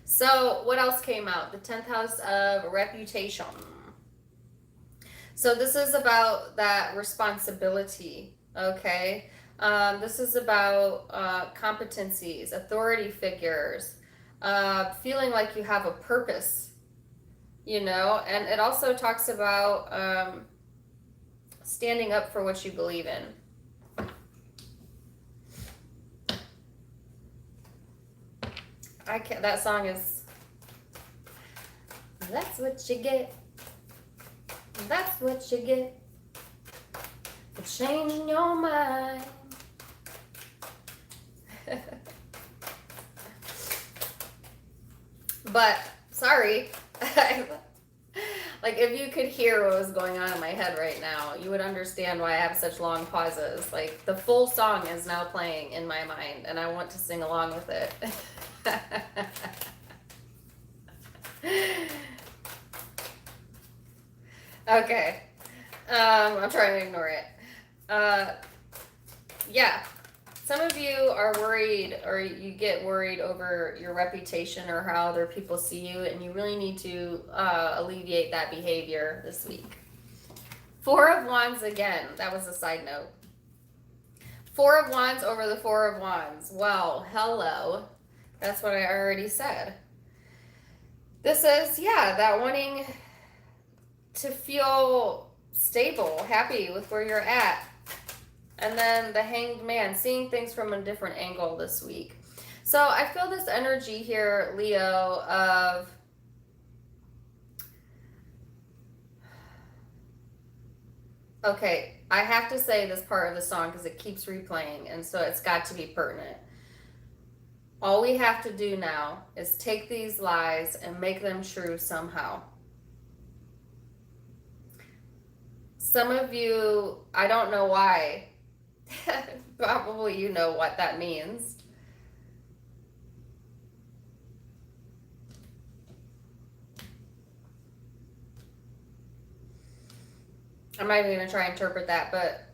So what else came out? The 10th house of reputation. So this is about that responsibility, okay? This is about competencies, authority figures, feeling like you have a purpose, you know? And it also talks about standing up for what you believe in. That song is, that's what you get. That's what you get for changing your mind. But, sorry. Like, if you could hear what was going on in my head right now, you would understand why I have such long pauses. Like, the full song is now playing in my mind, and I want to sing along with it. Okay. I'm trying to ignore it. Yeah. Some of you are worried, or you get worried over your reputation or how other people see you, and you really need to alleviate that behavior this week. Four of Wands again. That was a side note. Four of Wands over the Four of Wands. Well, hello. That's what I already said. This is, yeah, that wanting to feel stable, happy with where you're at. And then the Hanged Man, seeing things from a different angle this week. So I feel this energy here, Leo, of okay, I have to say this part of the song because it keeps replaying, and so it's got to be pertinent. All we have to do now is take these lies and make them true somehow. Some of you, I don't know why, probably you know what that means. I'm not even going to try and interpret that, but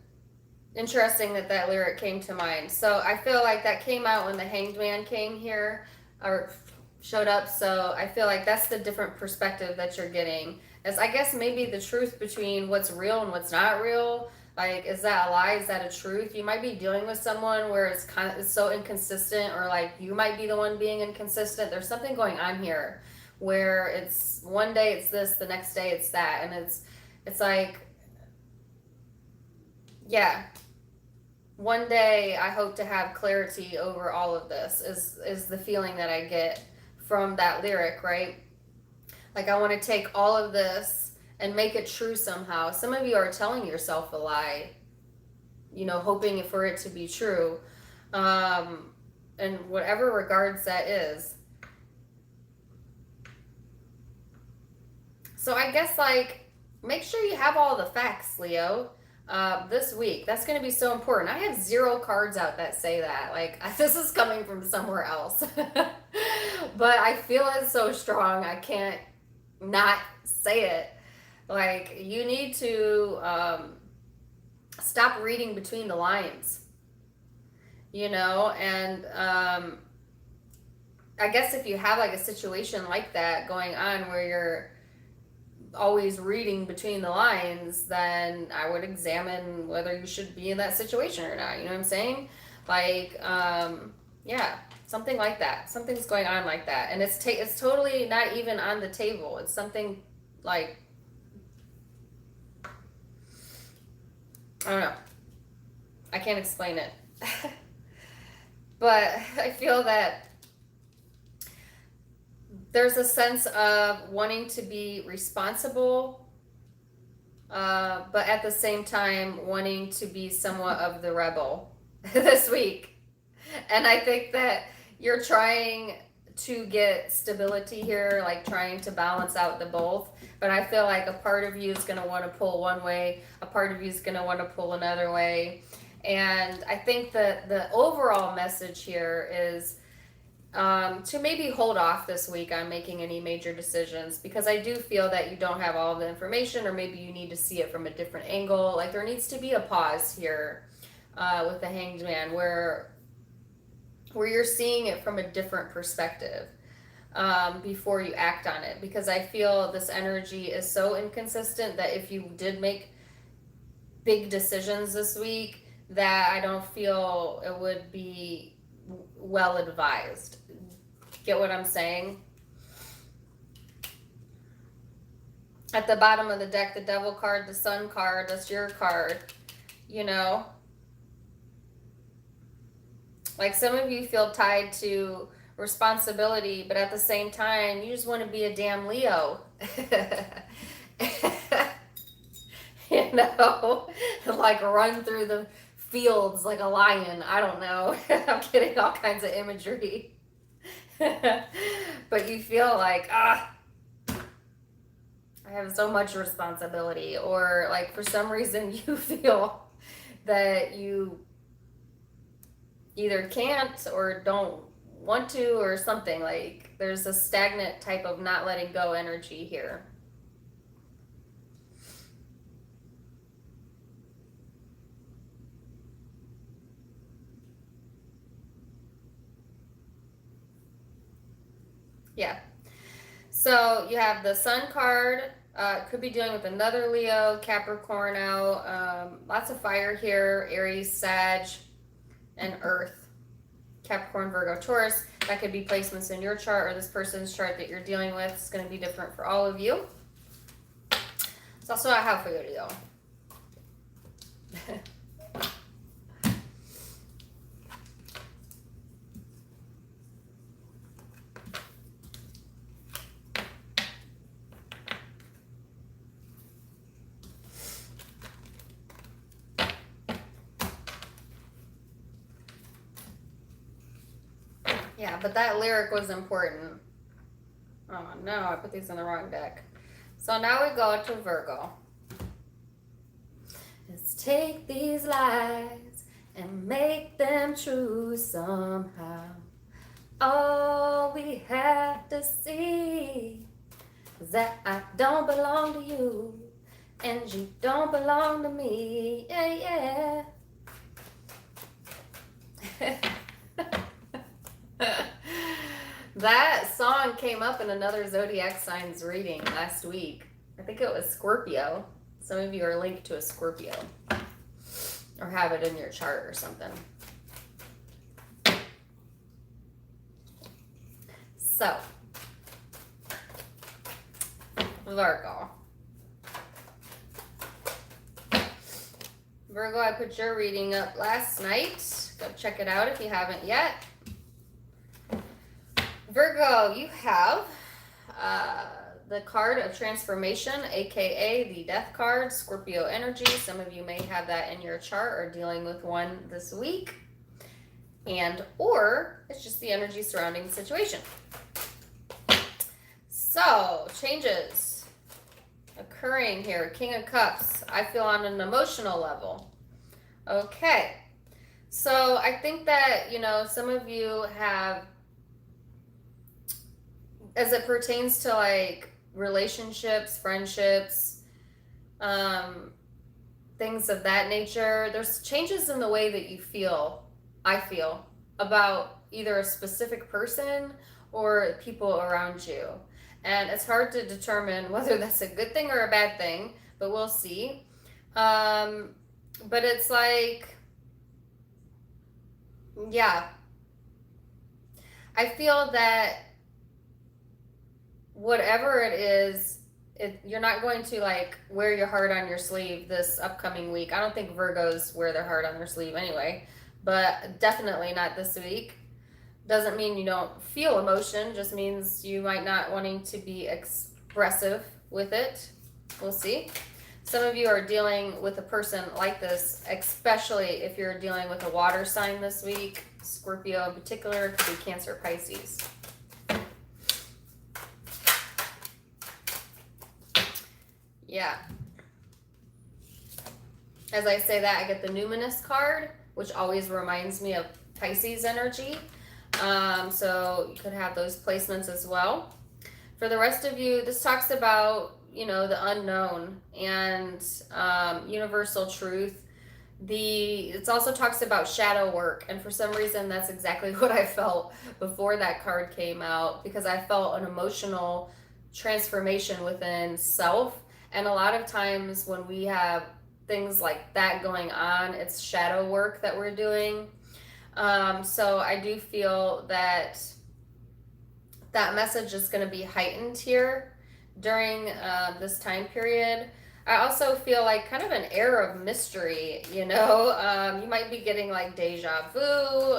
interesting that that lyric came to mind. So I feel like that came out when the Hanged Man came here or showed up. So I feel like that's the different perspective that you're getting. As I guess maybe the truth between what's real and what's not real. Like, is that a lie? Is that a truth? You might be dealing with someone where it's so inconsistent, or like you might be the one being inconsistent. There's something going on here where it's one day it's this, the next day it's that, and it's like, yeah. One day I hope to have clarity over all of this is the feeling that I get from that lyric, right? Like, I want to take all of this and make it true somehow. Some of you are telling yourself a lie, hoping for it to be true. In whatever regards that is. So I guess, like, make sure you have all the facts, Leo, this week. That's going to be so important. I have 0 cards out that say that. Like, this is coming from somewhere else. But I feel it so strong, I can't not say it. Like, you need to stop reading between the lines, and I guess if you have like a situation like that going on where you're always reading between the lines, then I would examine whether you should be in that situation or not. You know what I'm saying? Like, yeah, something like that. Something's going on like that, and it's totally not even on the table. It's something like, I don't know. I can't explain it. But I feel that there's a sense of wanting to be responsible, but at the same time wanting to be somewhat of the rebel this week. And I think that you're trying to get stability here, like trying to balance out the both. But I feel like a part of you is going to want to pull one way, a part of you is going to want to pull another way. And I think that the overall message here is to maybe hold off this week on making any major decisions, because I do feel that you don't have all the information, or maybe you need to see it from a different angle. Like, there needs to be a pause here with the Hanged Man where you're seeing it from a different perspective before you act on it, because I feel this energy is so inconsistent that if you did make big decisions this week, that I don't feel it would be well advised. Get what I'm saying? At the bottom of the deck, the Devil card, the Sun card, that's your card, Like, some of you feel tied to responsibility, but at the same time, you just want to be a damn Leo. Like run through the fields like a lion. I don't know. I'm getting all kinds of imagery. But you feel like, I have so much responsibility. Or like, for some reason, you feel that you either can't or don't want to, or something. Like, there's a stagnant type of not letting go energy here. Yeah. So you have the Sun card. Could be dealing with another Leo, Capricorn out. Lots of fire here. Aries, Sag, and Earth. Capricorn, Virgo, Taurus. That could be placements in your chart or this person's chart that you're dealing with. It's going to be different for all of you. It's also a how for you, Leo. Yeah, but that lyric was important. Oh no, I put these in the wrong deck. So now we go to Virgo. Let's take these lies and make them true somehow. All we have to see is that I don't belong to you and you don't belong to me. Yeah, yeah. That song came up in another Zodiac signs reading last week. I think it was Scorpio. Some of you are linked to a Scorpio. or have it in your chart or something. So, Virgo. Virgo, I put your reading up last night. Go check it out if you haven't yet. Virgo, you have the card of transformation, aka the death card, Scorpio energy. Some of you may have that in your chart or dealing with one this week. And or it's just the energy surrounding the situation. So, changes occurring here. King of Cups, I feel on an emotional level. Okay. So, I think that, you know, some of you have, as it pertains to like relationships, friendships, things of that nature, there's changes in the way that you feel, I feel, about either a specific person or people around you. And it's hard to determine whether that's a good thing or a bad thing, but we'll see. But it's like, yeah, I feel that whatever it is, you're not going to like wear your heart on your sleeve this upcoming week. I don't think Virgos wear their heart on their sleeve anyway, but definitely not this week. Doesn't mean you don't feel emotion, just means you might not wanting to be expressive with it. We'll see. Some of you are dealing with a person like this, especially if you're dealing with a water sign this week. Scorpio in particular, could be Cancer, Pisces. Yeah. As I say that, I get the Numinous card, which always reminds me of Pisces energy. So you could have those placements as well. For the rest of you, this talks about, you know, the unknown and universal truth. It also talks about shadow work, and for some reason that's exactly what I felt before that card came out, because I felt an emotional transformation within self. And a lot of times when we have things like that going on, it's shadow work that we're doing. So I do feel that that message is going to be heightened here during this time period. I also feel like kind of an air of mystery, you know. You might be getting like deja vu,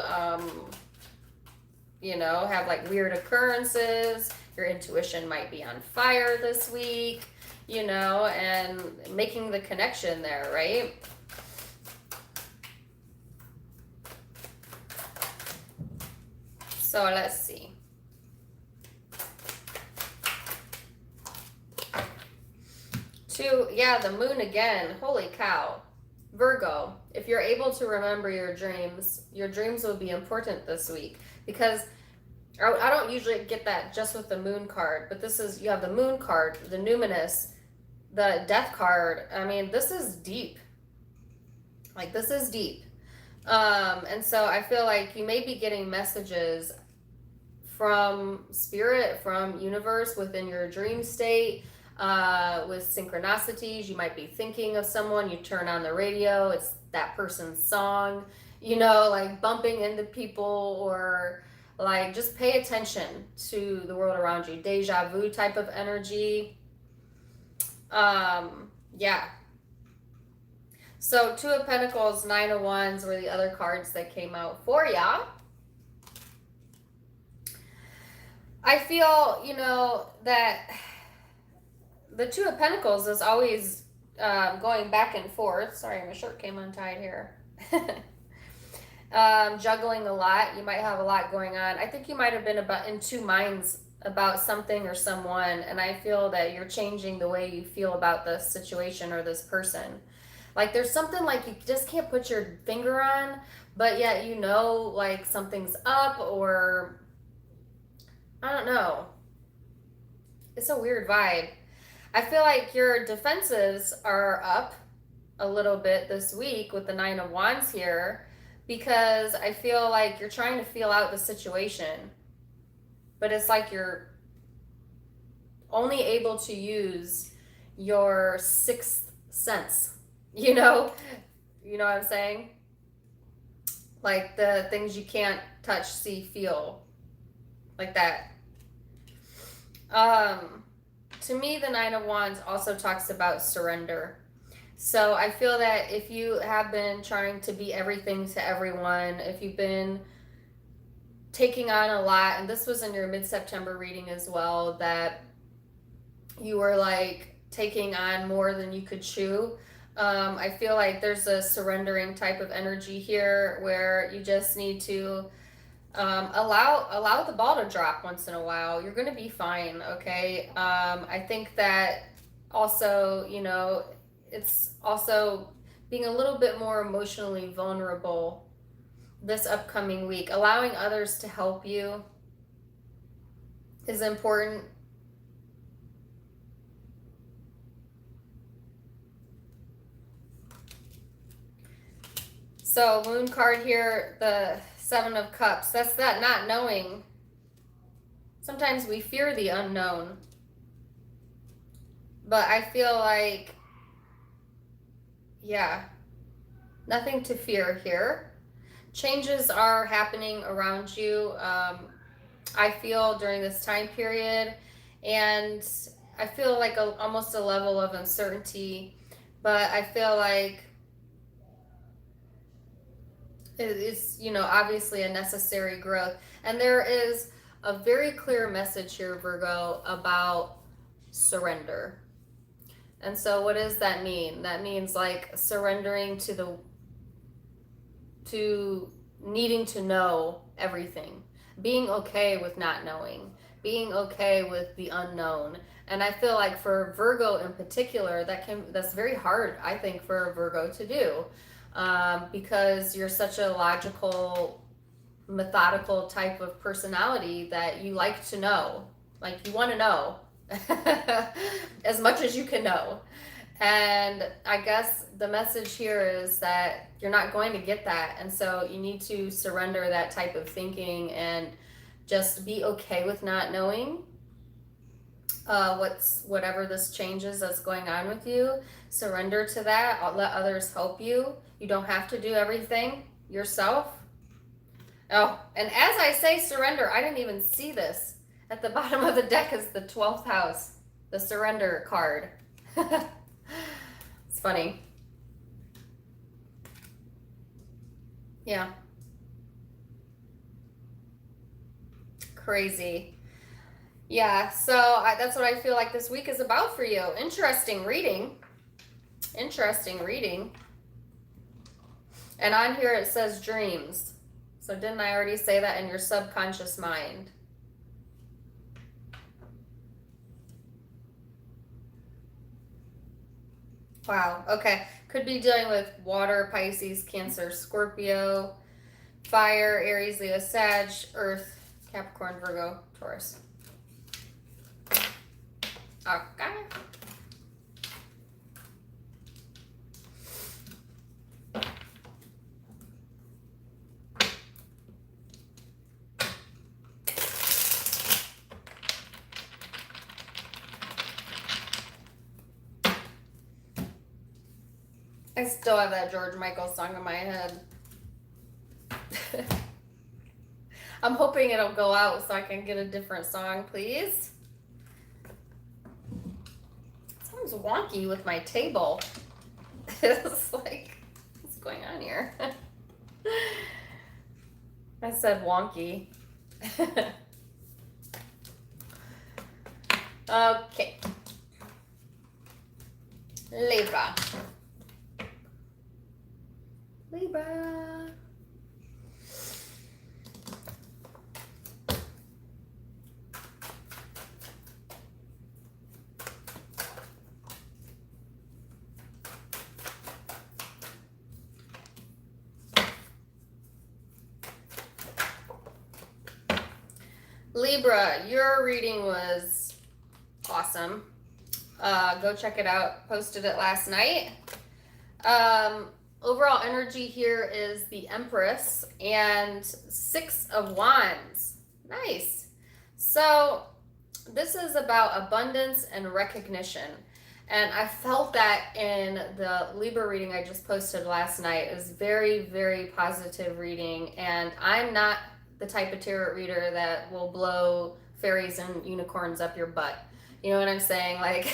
you know, have like weird occurrences. Your intuition might be on fire this week, you know, and making the connection there, right? So let's see. Yeah, the moon again. Holy cow. Virgo, if you're able to remember your dreams will be important this week, because I don't usually get that just with the moon card, but this is, you have the moon card, the numinous, the death card. I mean, this is deep. Like, this is deep. And so I feel like you may be getting messages from spirit, from universe within your dream state, with synchronicities. You might be thinking of someone, you turn on the radio, it's that person's song, you know, like bumping into people, or like just pay attention to the world around you. Deja vu type of energy. Yeah. So 2 of Pentacles, 9 of Wands were the other cards that came out for ya. I feel, you know, that the 2 of Pentacles is always going back and forth. Sorry, my shirt came untied here. Juggling a lot. You might have a lot going on. I think you might have been in 2 minds about something or someone, and I feel that you're changing the way you feel about this situation or this person. Like, there's something like you just can't put your finger on, but yet you know like something's up, or I don't know. It's a weird vibe. I feel like your defenses are up a little bit this week with the 9 of Wands here, because I feel like you're trying to feel out the situation, but it's like you're only able to use your 6th sense, you know, You know what I'm saying? Like the things you can't touch, see, feel. Like that. To me, the Nine of Wands also talks about surrender. So I feel that if you have been trying to be everything to everyone, if you've been taking on a lot, and this was in your mid-September reading as well, that you were like taking on more than you could chew. I feel like there's a surrendering type of energy here where you just need to allow the ball to drop once in a while. You're going to be fine, okay? I think that also, you know, it's also being a little bit more emotionally vulnerable this upcoming week. Allowing others to help you is important. So moon card here, the Seven of Cups. That's that not knowing. Sometimes we fear the unknown. But I feel like, yeah, nothing to fear here. Changes are happening around you, I feel, during this time period. And I feel like almost a level of uncertainty. But I feel like it's, you know, obviously a necessary growth. And there is a very clear message here, Virgo, about surrender. And so what does that mean? That means like surrendering to needing to know everything, being okay with not knowing, being okay with the unknown. And I feel like for Virgo in particular, that's very hard, I think, for a Virgo to do. Because you're such a logical, methodical type of personality that you like to know. Like, you want to know as much as you can know. And I guess the message here is that you're not going to get that. And so you need to surrender that type of thinking and just be okay with not knowing whatever this changes that's going on with you. Surrender to that. I'll let others help you. You don't have to do everything yourself. Oh, and as I say surrender, I didn't even see this. At the bottom of the deck is the 12th house, the surrender card. It's funny. Yeah. Crazy. Yeah, so that's what I feel like this week is about for you. Interesting reading. Interesting reading. And on here it says dreams. So didn't I already say that? In your subconscious mind? Wow, okay. Could be dealing with water, Pisces, Cancer, Scorpio, fire, Aries, Leo, Sag, Earth, Capricorn, Virgo, Taurus. Okay. I still have that George Michael song in my head. I'm hoping it'll go out so I can get a different song, please. Something's wonky with my table. It's like, what's going on here? I said wonky. Okay. Libra. Libra. Libra, your reading was awesome. Go check it out. Posted it last night. Overall energy here is the Empress and 6 of Wands. Nice. So this is about abundance and recognition. And I felt that in the Libra reading I just posted last night. It was very, very positive reading. And I'm not the type of tarot reader that will blow fairies and unicorns up your butt. You know what I'm saying? Like,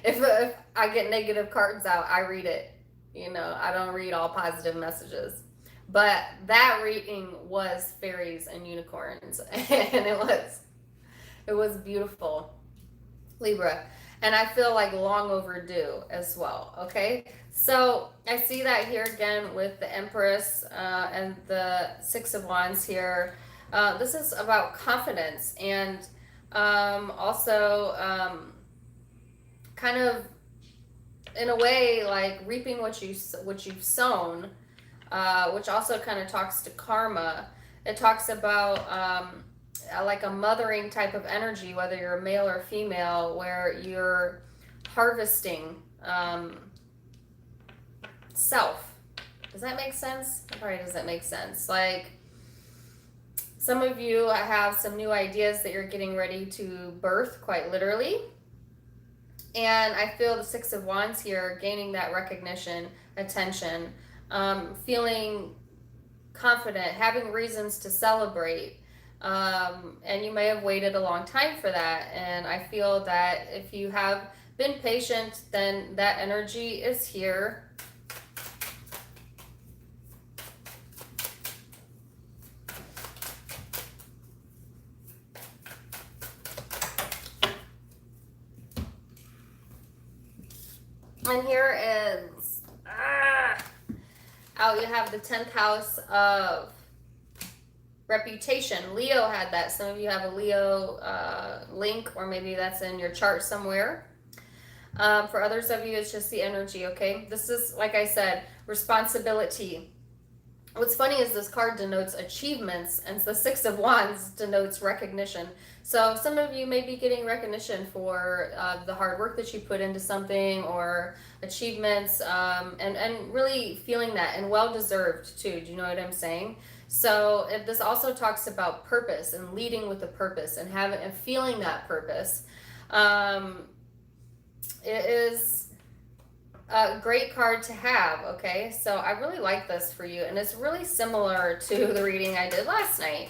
if I get negative cards out, I read it. You know, I don't read all positive messages. But that reading was fairies and unicorns, and it was beautiful, Libra. And I feel like long overdue as well. Okay, so I see that here again with the Empress and the Six of Wands here. This is about confidence and also kind of in a way like reaping what you've sown, which also kind of talks to karma. It talks about like a mothering type of energy, whether you're male or female, where you're harvesting self. Does that make sense? That probably doesn't make sense. Like, some of you have some new ideas that you're getting ready to birth, quite literally. And I feel the Six of Wands here gaining that recognition, attention, feeling confident, having reasons to celebrate. And you may have waited a long time for that. And I feel that if you have been patient, then that energy is here. And here is, you have the 10th house of reputation. Leo had that. Some of you have a Leo link, or maybe that's in your chart somewhere. For others of you, it's just the energy, okay? This is, like I said, responsibility. What's funny is this card denotes achievements, and the Six of Wands denotes recognition. So some of you may be getting recognition for the hard work that you put into something, or achievements, and really feeling that, and well-deserved too. Do you know what I'm saying? So this also talks about purpose and leading with a purpose and having and feeling that purpose. It is a great card to have, okay? So I really like this for you, and it's really similar to the reading I did last night.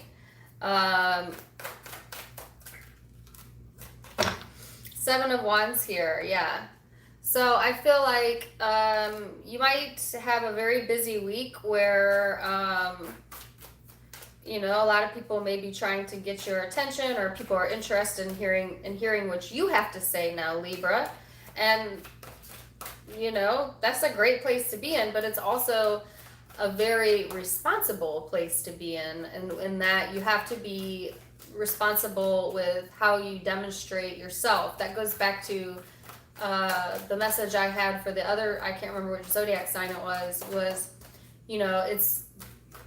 Seven of Wands here, yeah. So I feel like you might have a very busy week where you know, a lot of people may be trying to get your attention, or people are interested in hearing what you have to say now, Libra. And you know, that's a great place to be in, but it's also a very responsible place to be in that you have to be responsible with how you demonstrate yourself. That goes back to the message I had for the other, I can't remember which Zodiac sign it was, you know,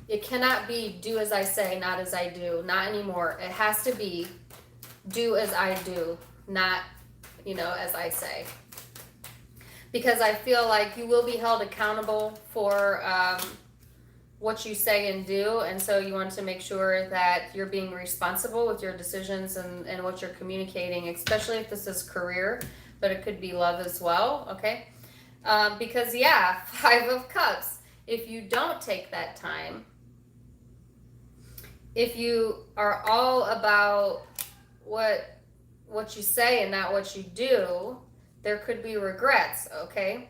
it cannot be do as I say, not as I do, not anymore. It has to be do as I do, not, you know, as I say. Because I feel like you will be held accountable for what you say and do, and so you want to make sure that you're being responsible with your decisions and what you're communicating, especially if this is career, but it could be love as well, okay? Because, yeah, Five of Cups, if you don't take that time, if you are all about what you say and not what you do, there could be regrets, okay?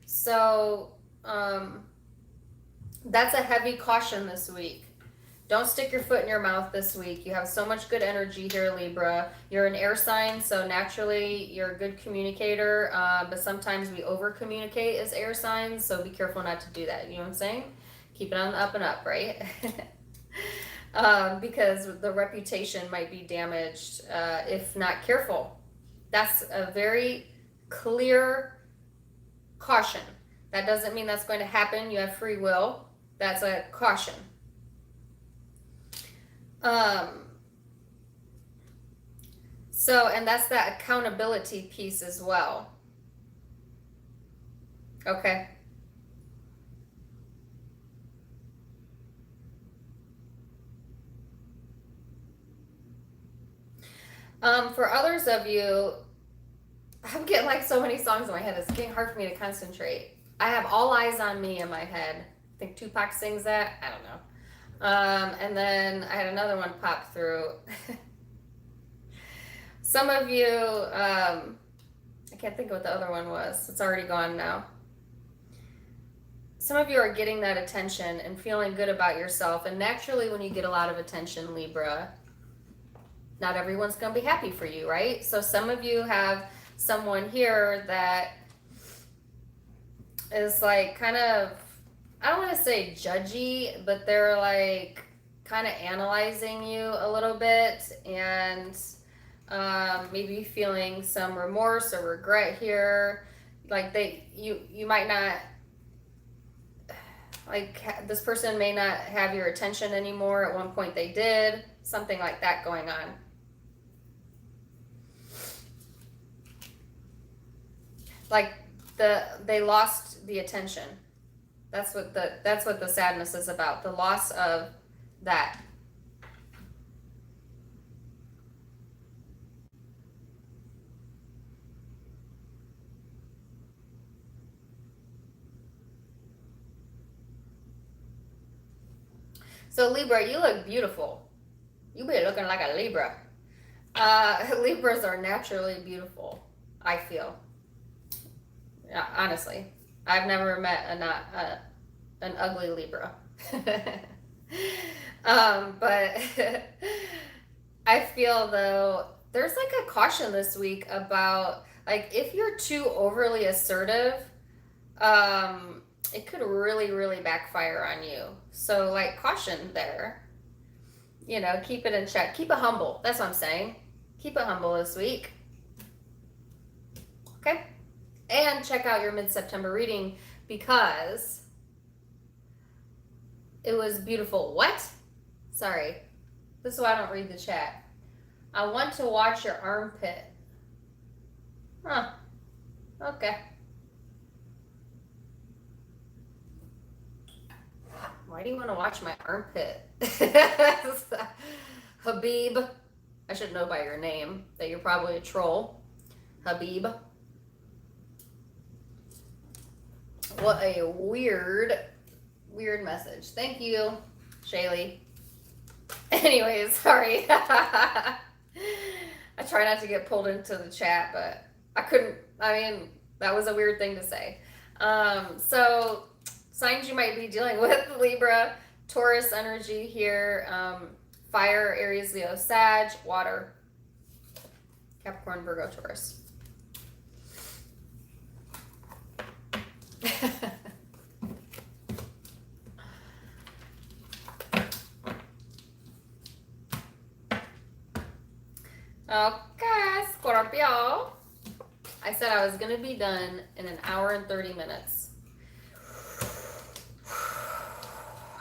So that's a heavy caution this week. Don't stick your foot in your mouth this week. You have so much good energy here, Libra. You're an air sign, so naturally you're a good communicator, but sometimes we over-communicate as air signs, so be careful not to do that. You know what I'm saying? Keep it on the up and up, right? Because the reputation might be damaged if not careful. That's a very clear caution. That doesn't mean that's going to happen. You have free will. That's a caution. So, and that's that accountability piece as well. Okay. For others of you, I'm getting like so many songs in my head. It's getting hard for me to concentrate. I have All Eyes on Me in my head. I think Tupac sings that. I don't know. And then I had another one pop through. Some of you, I can't think of what the other one was. It's already gone now. Some of you are getting that attention and feeling good about yourself. And naturally, when you get a lot of attention, Libra, not everyone's going to be happy for you, right? So some of you have someone here that is like kind of, I don't want to say judgy, but they're like kind of analyzing you a little bit, and maybe feeling some remorse or regret here. Like you might not, like this person may not have your attention anymore. At one point they did. Something like that going on. Like they lost the attention. That's what the sadness is about. The loss of that. So Libra, you look beautiful. You be looking like a Libra. Libras are naturally beautiful, I feel. Yeah, honestly, I've never met an ugly Libra. But I feel though there's like a caution this week about like if you're too overly assertive, it could really, really backfire on you. So like caution there. You know, keep it in check. Keep it humble. That's what I'm saying. Keep it humble this week. Okay? And check out your mid-September reading because it was beautiful. What? Sorry. This is why I don't read the chat. I want to watch your armpit. Huh. Okay. Why do you want to watch my armpit? Habib. I should know by your name that you're probably a troll. Habib. What a weird message. Thank you, Shaylee. Anyways, sorry. I try not to get pulled into the chat, but I couldn't. I mean, that was a weird thing to say. So signs you might be dealing with: Libra, Taurus energy here, fire, Aries, Leo, Sag, water, Capricorn, Virgo, Taurus. Okay, Scorpio. I said I was going to be done in an hour and 30 minutes.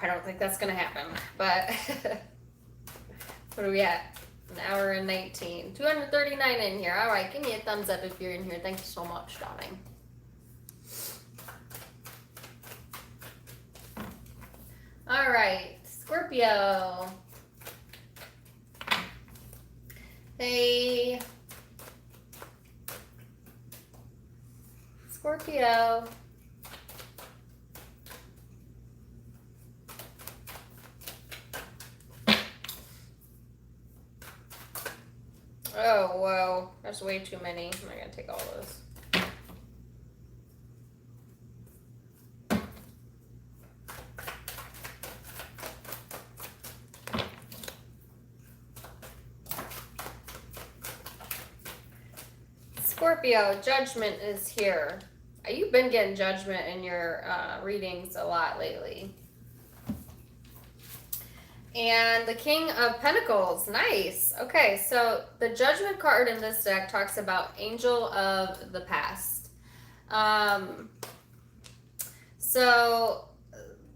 I don't think that's going to happen, but what are we at? An hour and 19. 239 in here. All right, give me a thumbs up if you're in here. Thank you so much, darling. All right, Scorpio. Hey, Scorpio. Oh, whoa. That's way too many. I'm not going to take all those. Scorpio, judgment is here. You've been getting judgment in your readings a lot lately. And the King of Pentacles. Nice. Okay, so the Judgment card in this deck talks about Angel of the Past. So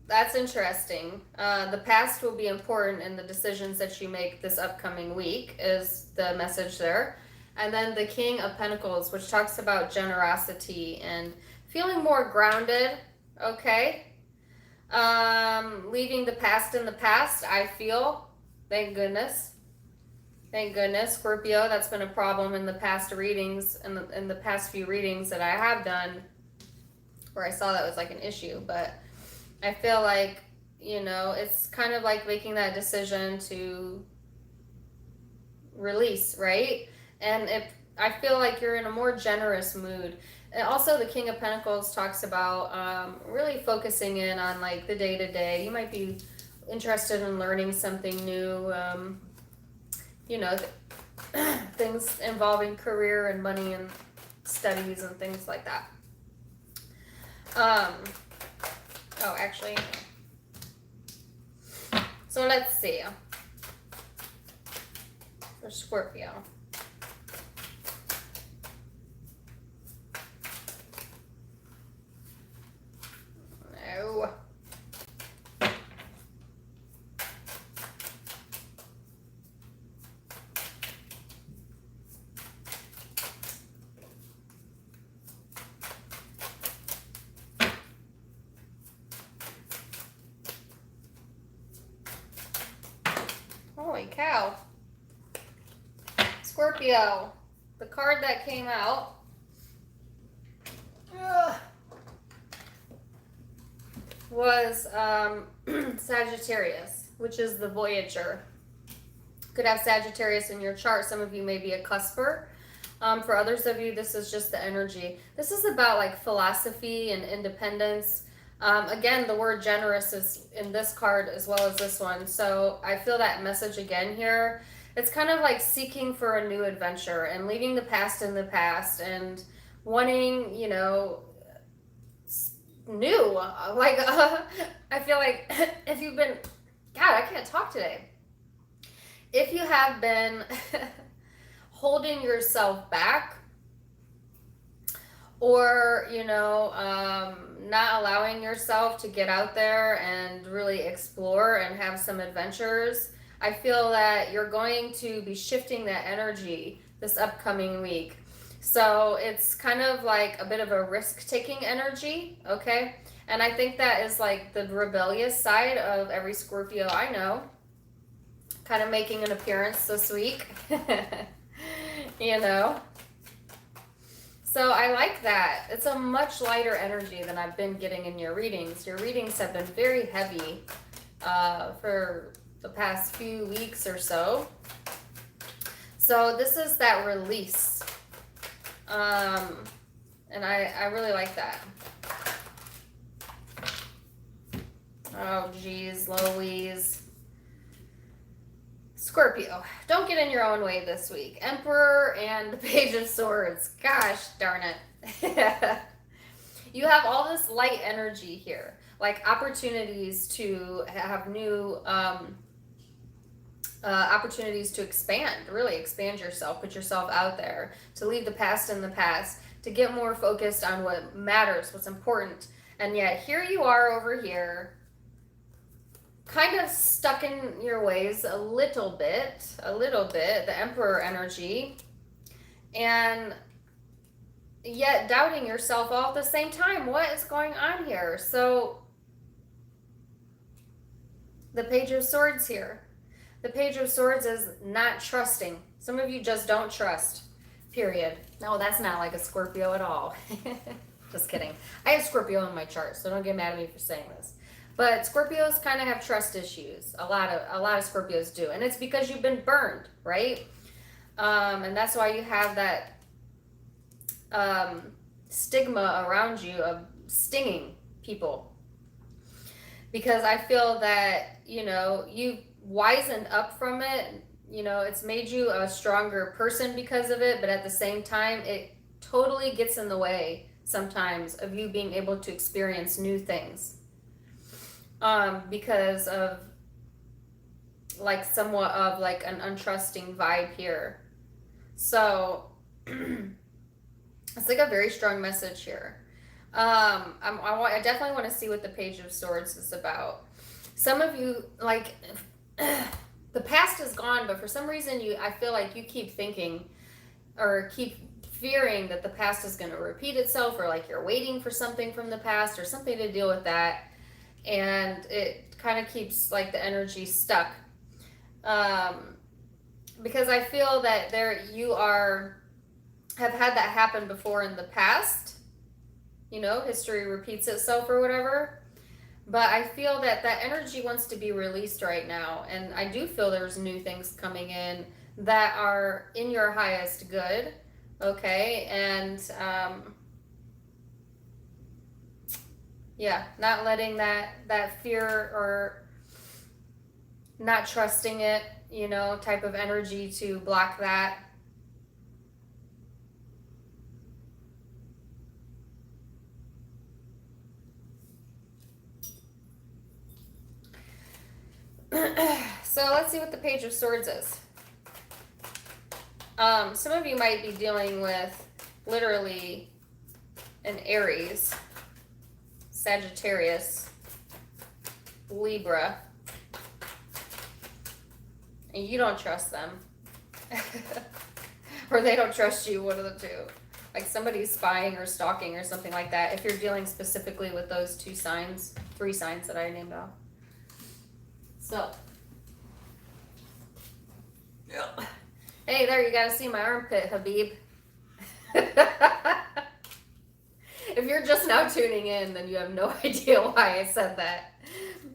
that's interesting. The past will be important in the decisions that you make this upcoming week is the message there. And then the King of Pentacles, which talks about generosity and feeling more grounded. Okay. Leaving the past in the past, I feel. Thank goodness. Thank goodness, Scorpio. That's been a problem in the past readings, in the past few readings that I have done, where I saw that was like an issue. But I feel like, you know, it's kind of like making that decision to release, right? And if I feel like you're in a more generous mood. And also, the King of Pentacles talks about really focusing in on like the day to day. You might be interested in learning something new. You know, things involving career and money and studies and things like that. Oh, actually, so let's see. For Scorpio. No. Holy cow. Scorpio, the card that came out was Sagittarius, which is the Voyager. Could have Sagittarius in your chart. Some of you may be a cusper. For others of you, this is just the energy. This is about like philosophy and independence. Again, the word generous is in this card as well as this one. So I feel that message again here. It's kind of like seeking for a new adventure and leaving the past in the past and wanting, you know, new. Like, I feel like if you've been, God, I can't talk today. If you have been holding yourself back, or, you know, not allowing yourself to get out there and really explore and have some adventures, I feel that you're going to be shifting that energy this upcoming week. So it's kind of like a bit of a risk-taking energy, okay? And I think that is like the rebellious side of every Scorpio I know, kind of making an appearance this week, you know? So I like that. It's a much lighter energy than I've been getting in your readings. Your readings have been very heavy for the past few weeks or so. So this is that release. And I really like that. Oh, geez, Louise. Scorpio, don't get in your own way this week. Emperor and the Page of Swords. Gosh darn it. You have all this light energy here. Like opportunities to have new opportunities to expand, really expand yourself, put yourself out there, to leave the past in the past, to get more focused on what matters, what's important. And yet here you are over here, kind of stuck in your ways a little bit, the Emperor energy, and yet doubting yourself all at the same time. What is going on here? So the Page of Swords here. The Page of Swords is not trusting. Some of you just don't trust, period. No, that's not like a Scorpio at all. Just kidding. I have Scorpio in my chart, so don't get mad at me for saying this. But Scorpios kind of have trust issues. A lot of Scorpios do. And it's because you've been burned, right? And that's why you have that stigma around you of stinging people. Because I feel that, you know, you've wisened up from it. You know, it's made you a stronger person because of it. But at the same time, it totally gets in the way sometimes of you being able to experience new things. Because of like somewhat of like an untrusting vibe here. So it's like a very strong message here. I definitely want to see what the Page of Swords is about. Some of you, like, the past is gone, but for some reason I feel like you keep thinking or keep fearing that the past is going to repeat itself, or like you're waiting for something from the past or something to deal with that. And it kind of keeps like the energy stuck. because I feel that you have had that happen before in the past. You know, history repeats itself or whatever. But I feel that that energy wants to be released right now. And I do feel there's new things coming in that are in your highest good. Okay. And yeah, not letting that fear or not trusting it, you know, type of energy to block that. So let's see what the Page of Swords is. Some of you might be dealing with literally an Aries, Sagittarius, Libra, and you don't trust them. Or they don't trust you, one of the two. Like somebody's spying or stalking or something like that, if you're dealing specifically with those two signs, 3 signs that I named off. So, yeah. Hey, there, you gotta see my armpit, Habib. If you're just now tuning in, then you have no idea why I said that.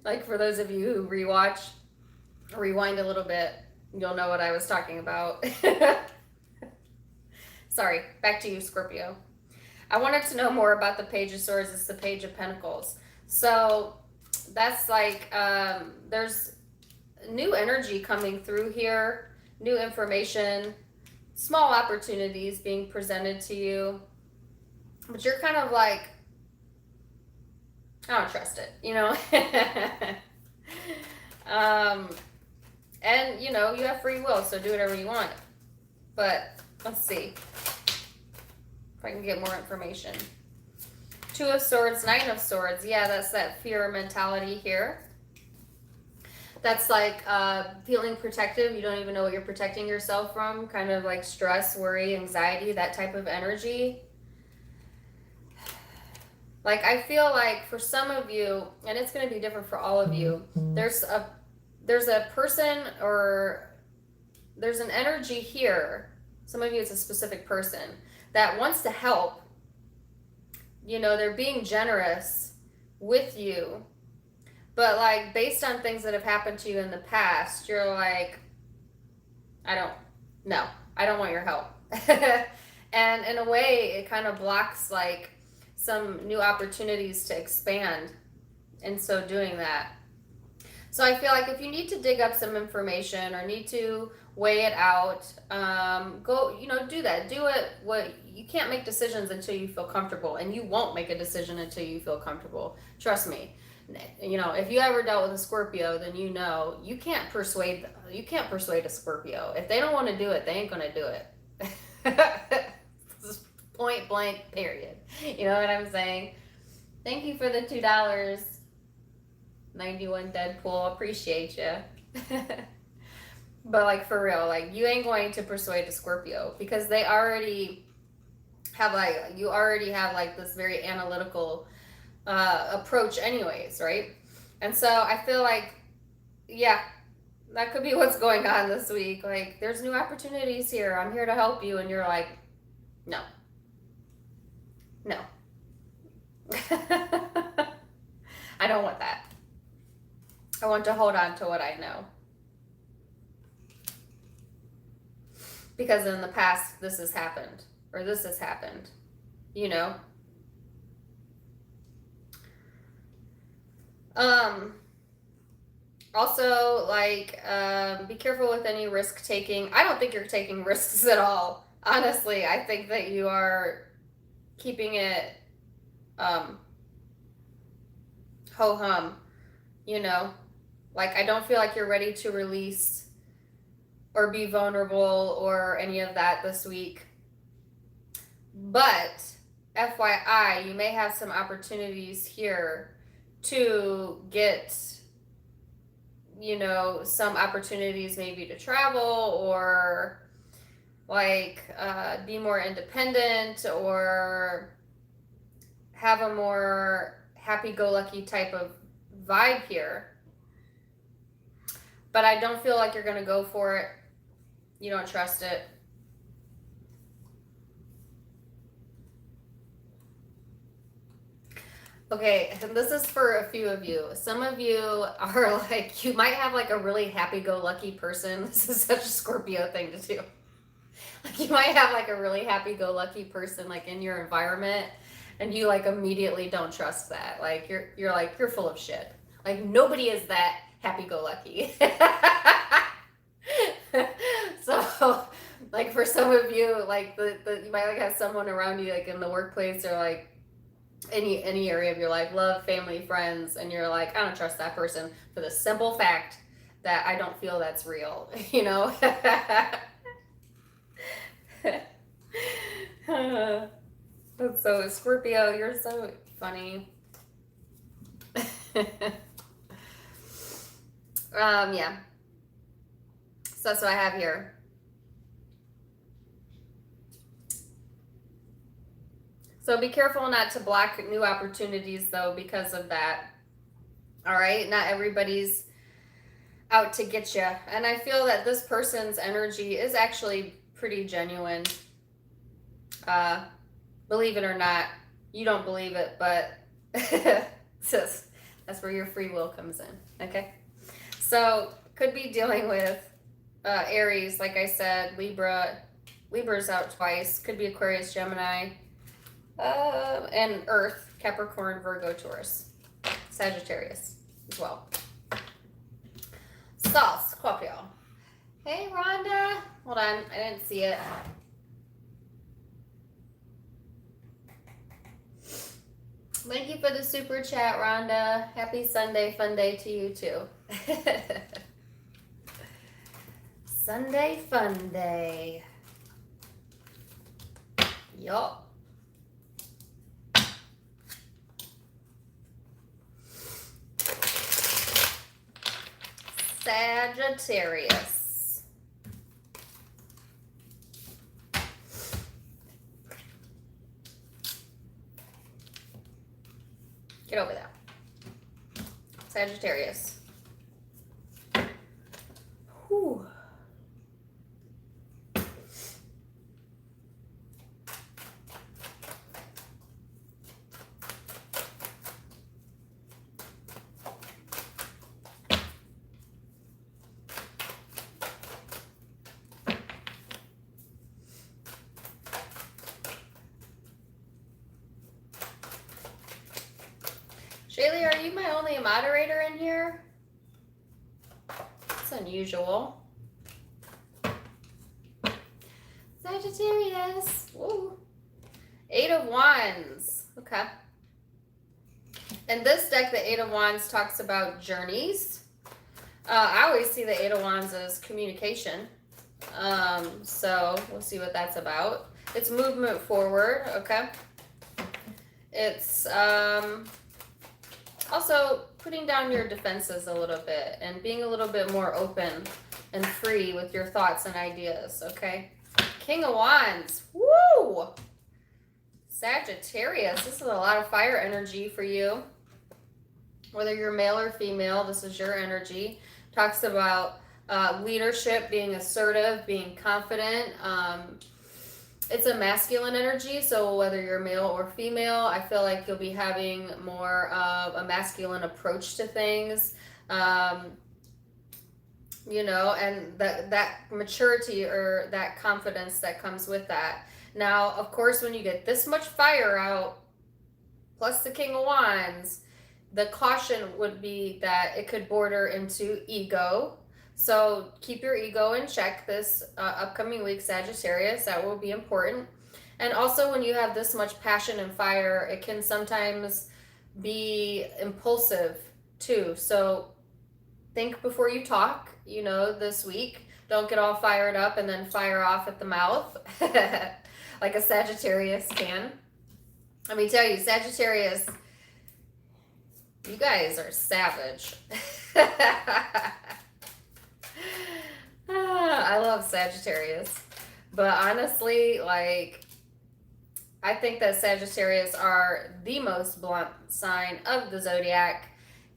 Like, for those of you who rewatch, rewind a little bit, you'll know what I was talking about. Sorry, back to you, Scorpio. I wanted to know more about the Page of Swords. It's the Page of Pentacles. So that's like, there's new energy coming through here, new information, small opportunities being presented to you. But you're kind of like, I don't trust it, you know? And, you know, you have free will, so do whatever you want. But let's see if I can get more information. 2 of Swords, 9 of Swords. Yeah, that's that fear mentality here. That's like feeling protective. You don't even know what you're protecting yourself from. Kind of like stress, worry, anxiety, that type of energy. Like, I feel like for some of you, and it's going to be different for all of you, there's a person or there's an energy here. Some of you, it's a specific person that wants to help. You know, they're being generous with you. But, like, based on things that have happened to you in the past, you're like, I don't want your help. And in a way, it kind of blocks, like, some new opportunities to expand in so doing that. So I feel like if you need to dig up some information or need to weigh it out, go, you know, do that. Do it. You can't make decisions until you feel comfortable, and you won't make a decision until you feel comfortable. Trust me. You know, if you ever dealt with a Scorpio, then you know you can't persuade a Scorpio. If they don't want to do it, they ain't gonna do it. Point blank, period. You know what I'm saying? Thank you for the $2. 91 Deadpool, appreciate you. But like, for real, like, you ain't going to persuade a Scorpio because they already have like this very analytical approach anyways, right? And so I feel like, yeah, that could be what's going on this week. Like, there's new opportunities here. I'm here to help you. And you're like, no. I don't want that. I want to hold on to what I know. Because in the past, this has happened. Or this has happened. You know? Also, like, be careful with any risk taking. I don't think you're taking risks at all. Honestly, I think that you are keeping it ho-hum, you know? Like, I don't feel like you're ready to release or be vulnerable or any of that this week. But, FYI, you may have some opportunities here to get, you know, some opportunities maybe to travel or like be more independent or have a more happy-go-lucky type of vibe here. But I don't feel like you're going to go for it, You don't trust it. Okay, and this is for a few of you. Some of you are like, you might have like a really happy-go-lucky person. This is such a Scorpio thing to do. Like you might have like a really happy-go-lucky person like in your environment, and you like immediately don't trust that. Like you're like, you're full of shit. Like nobody is that happy-go-lucky. So like for some of you, like you might like have someone around you like in the workplace or like any area of your life, love, family, friends, and you're like, I don't trust that person for the simple fact that I don't feel that's real, you know? So Scorpio, you're so funny. Yeah. So that's what I have here. So be careful not to block new opportunities, though, because of that. All right? Not everybody's out to get you. And I feel that this person's energy is actually pretty genuine. Believe it or not. You don't believe it, but that's where your free will comes in. Okay? So could be dealing with Aries, like I said, Libra. Libra's out twice. Could be Aquarius, Gemini. And Earth, Capricorn, Virgo, Taurus, Sagittarius as well. So, Scorpio. Hey, Rhonda. Hold on, I didn't see it. Thank you for the super chat, Rhonda. Happy Sunday, fun day to you too. Sunday, fun day. Yup. Sagittarius. Get over there. Sagittarius. Whew. Shaylee, are you my only moderator in here? It's unusual. Sagittarius. Woo. 8 of Wands. Okay. In this deck, the 8 of Wands talks about journeys. I always see the 8 of Wands as communication. So we'll see what that's about. It's movement forward. Okay. It's also putting down your defenses a little bit and being a little bit more open and free with your thoughts and ideas, okay? King of Wands. Woo! Sagittarius. This is a lot of fire energy for you. Whether you're male or female, this is your energy. Talks about leadership, being assertive, being confident. It's a masculine energy, so whether you're male or female, I feel like you'll be having more of a masculine approach to things, you know, and that maturity or that confidence that comes with that. Now, of course, when you get this much fire out, plus the King of Wands, the caution would be that it could border into ego. So keep your ego in check this upcoming week, Sagittarius. That will be important. And also when you have this much passion and fire, it can sometimes be impulsive too. So think before you talk, you know, this week. Don't get all fired up and then fire off at the mouth like a Sagittarius can. Let me tell you, Sagittarius, you guys are savage. I love Sagittarius, but honestly, like, I think that Sagittarius are the most blunt sign of the zodiac,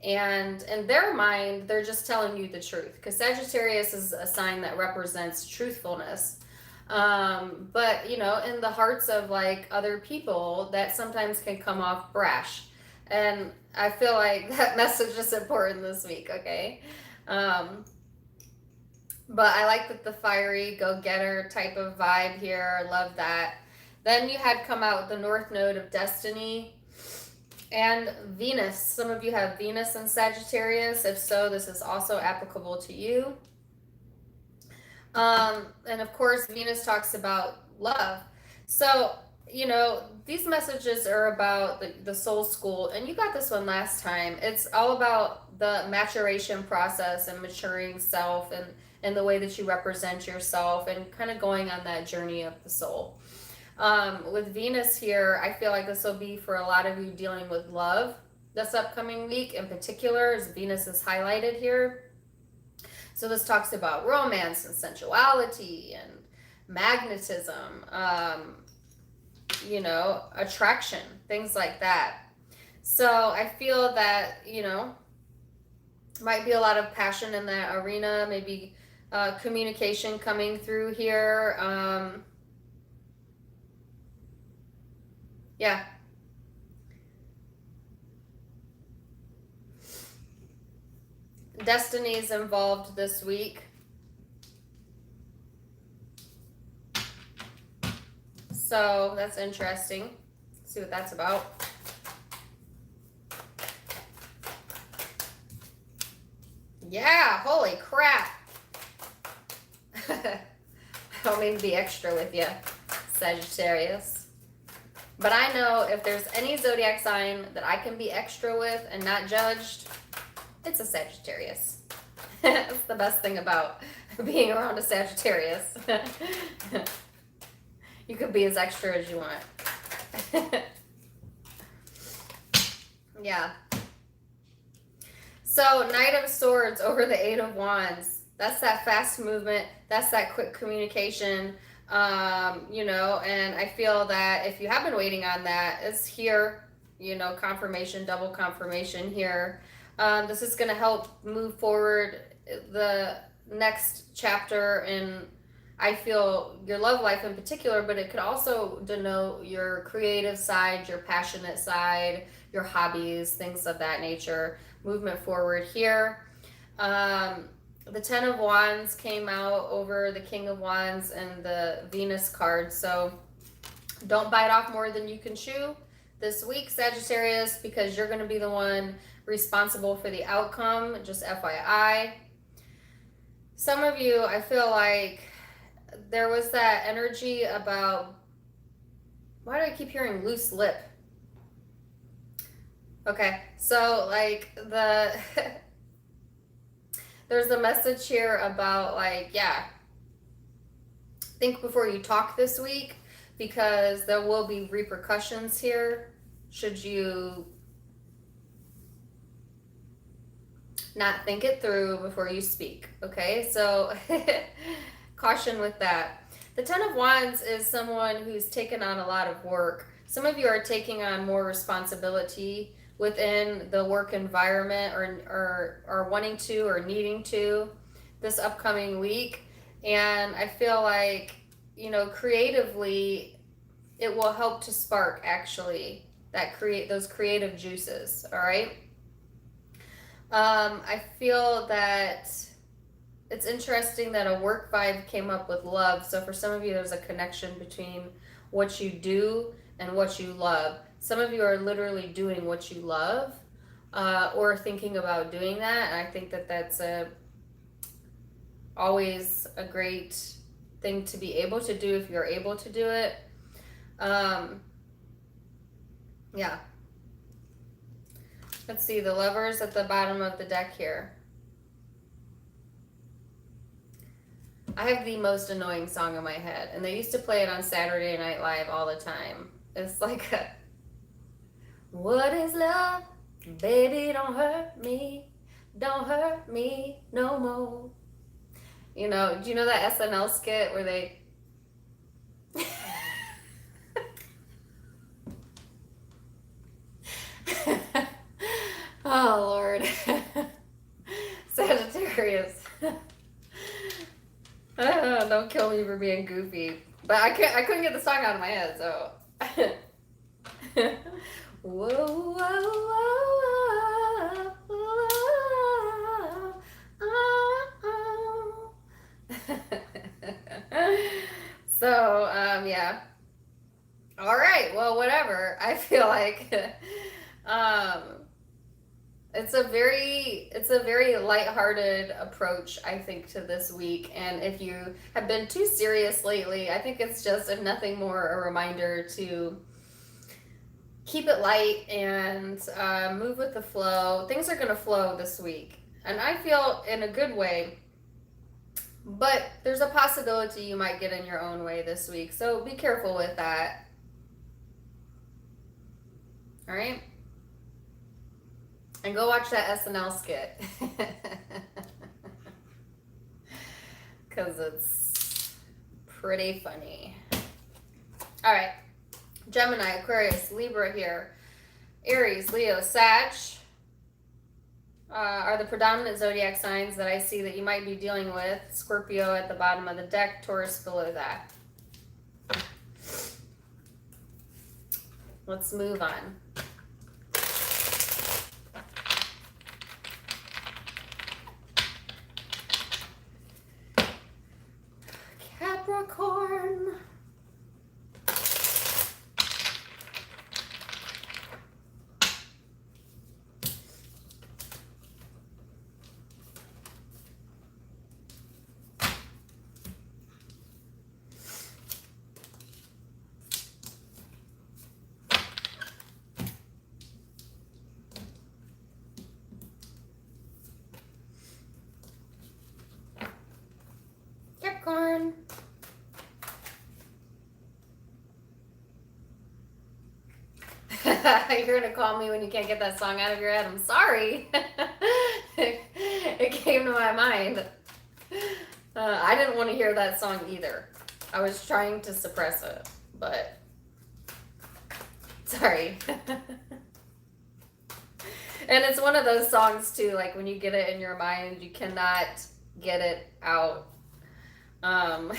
And in their mind, they're just telling you the truth, because Sagittarius is a sign that represents truthfulness. But you know, in the hearts of like other people, that sometimes can come off brash. And I feel like that message is important this week, okay? Um, but I like that the fiery go-getter type of vibe here. I love that. Then you had come out with the North Node of Destiny and Venus. Some of you have Venus in Sagittarius. If so, this is also applicable to you. And of course, Venus talks about love. So, you know, these messages are about the soul school, and you got this one last time. It's all about the maturation process and maturing self, and the way that you represent yourself, and kind of going on that journey of the soul. With Venus here, I feel like this will be for a lot of you dealing with love this upcoming week in particular, as Venus is highlighted here. So this talks about romance and sensuality and magnetism, you know, attraction, things like that. So I feel that, you know, might be a lot of passion in that arena, maybe communication coming through here. Yeah. Destiny's involved this week. So that's interesting. Let's see what that's about. Yeah, holy crap. I don't mean to be extra with you, Sagittarius. But I know if there's any zodiac sign that I can be extra with and not judged, it's a Sagittarius. That's the best thing about being around a Sagittarius. You could be as extra as you want. Yeah. So, Knight of Swords over the Eight of Wands. That's that fast movement. That's that quick communication. You know, and I feel that if you have been waiting on that, it's here. You know, confirmation, double confirmation here. This is going to help move forward the next chapter in, I feel, your love life in particular, but it could also denote your creative side, your passionate side, your hobbies, things of that nature. Movement forward here. The Ten of Wands came out over the King of Wands and the Venus card. So don't bite off more than you can chew this week, Sagittarius, because you're going to be the one responsible for the outcome, just FYI. Some of you, I feel like there was that energy about, why do I keep hearing loose lip? Okay, so like there's a message here about like, yeah, think before you talk this week, because there will be repercussions here should you not think it through before you speak. Okay, so caution with that. The Ten of Wands is someone who's taken on a lot of work. Some of you are taking on more responsibility within the work environment, or wanting to or needing to this upcoming week. And I feel like, you know, creatively it will help to spark actually those creative juices. All right. I feel that it's interesting that a work vibe came up with love. So for some of you, there's a connection between what you do and what you love. Some of you are literally doing what you love, or thinking about doing that. And I think that that's always a great thing to be able to do if you're able to do it. Yeah. Let's see, the Lovers at the bottom of the deck here. I have the most annoying song in my head, and they used to play it on Saturday Night Live all the time. It's like, what is love? Baby, don't hurt me no more. You know, do you know that SNL skit where they... Oh, Lord. Sagittarius. Don't kill me for being goofy. But I couldn't get the song out of my head, so. Whoa, whoa, whoa, whoa, whoa, So, yeah. All right. Well, whatever. I feel like um, it's a very lighthearted approach, I think, to this week. And if you have been too serious lately, I think it's just, if nothing more, a reminder to keep it light and move with the flow. Things are going to flow this week. And I feel in a good way, but there's a possibility you might get in your own way this week. So be careful with that. All right? And go watch that SNL skit. Because it's pretty funny. All right. Gemini, Aquarius, Libra here. Aries, Leo, Sag are the predominant zodiac signs that I see that you might be dealing with. Scorpio at the bottom of the deck, Taurus below that. Let's move on. Capricorn. Capricorn. You're gonna call me when you can't get that song out of your head. I'm sorry. It came to my mind. I didn't want to hear that song either. I was trying to suppress it, but sorry. And it's one of those songs too, like when you get it in your mind, you cannot get it out. My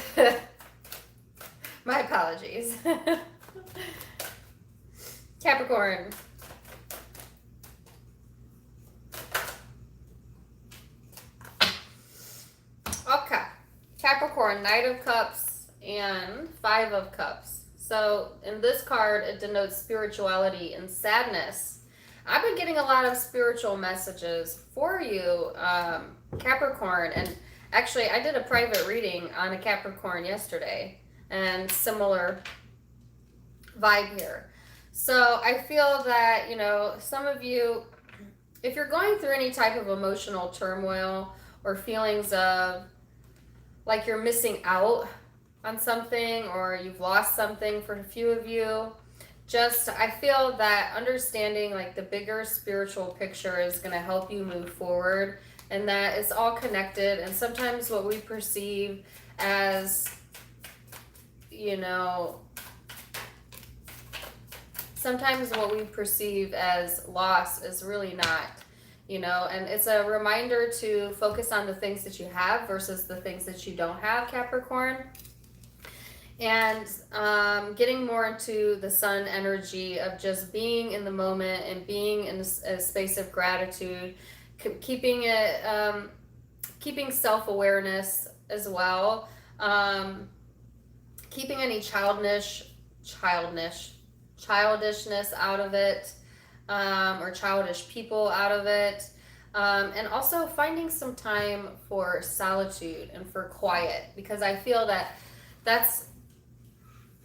apologies. Capricorn. Okay. Capricorn, Knight of Cups and Five of Cups. So in this card, it denotes spirituality and sadness. I've been getting a lot of spiritual messages for you, Capricorn. And actually, I did a private reading on a Capricorn yesterday, and similar vibe here. So I feel that, some of you, if you're going through any type of emotional turmoil or feelings of like you're missing out on something or you've lost something, for a few of you, I feel that understanding like the bigger spiritual picture is going to help you move forward, and that it's all connected. And sometimes what we perceive as, sometimes what we perceive as loss is really not, and it's a reminder to focus on the things that you have versus the things that you don't have, Capricorn. And getting more into the sun energy of just being in the moment and being in a space of gratitude, keeping keeping self-awareness as well, keeping any childishness out of it, or childish people out of it, and also finding some time for solitude and for quiet, because I feel that that's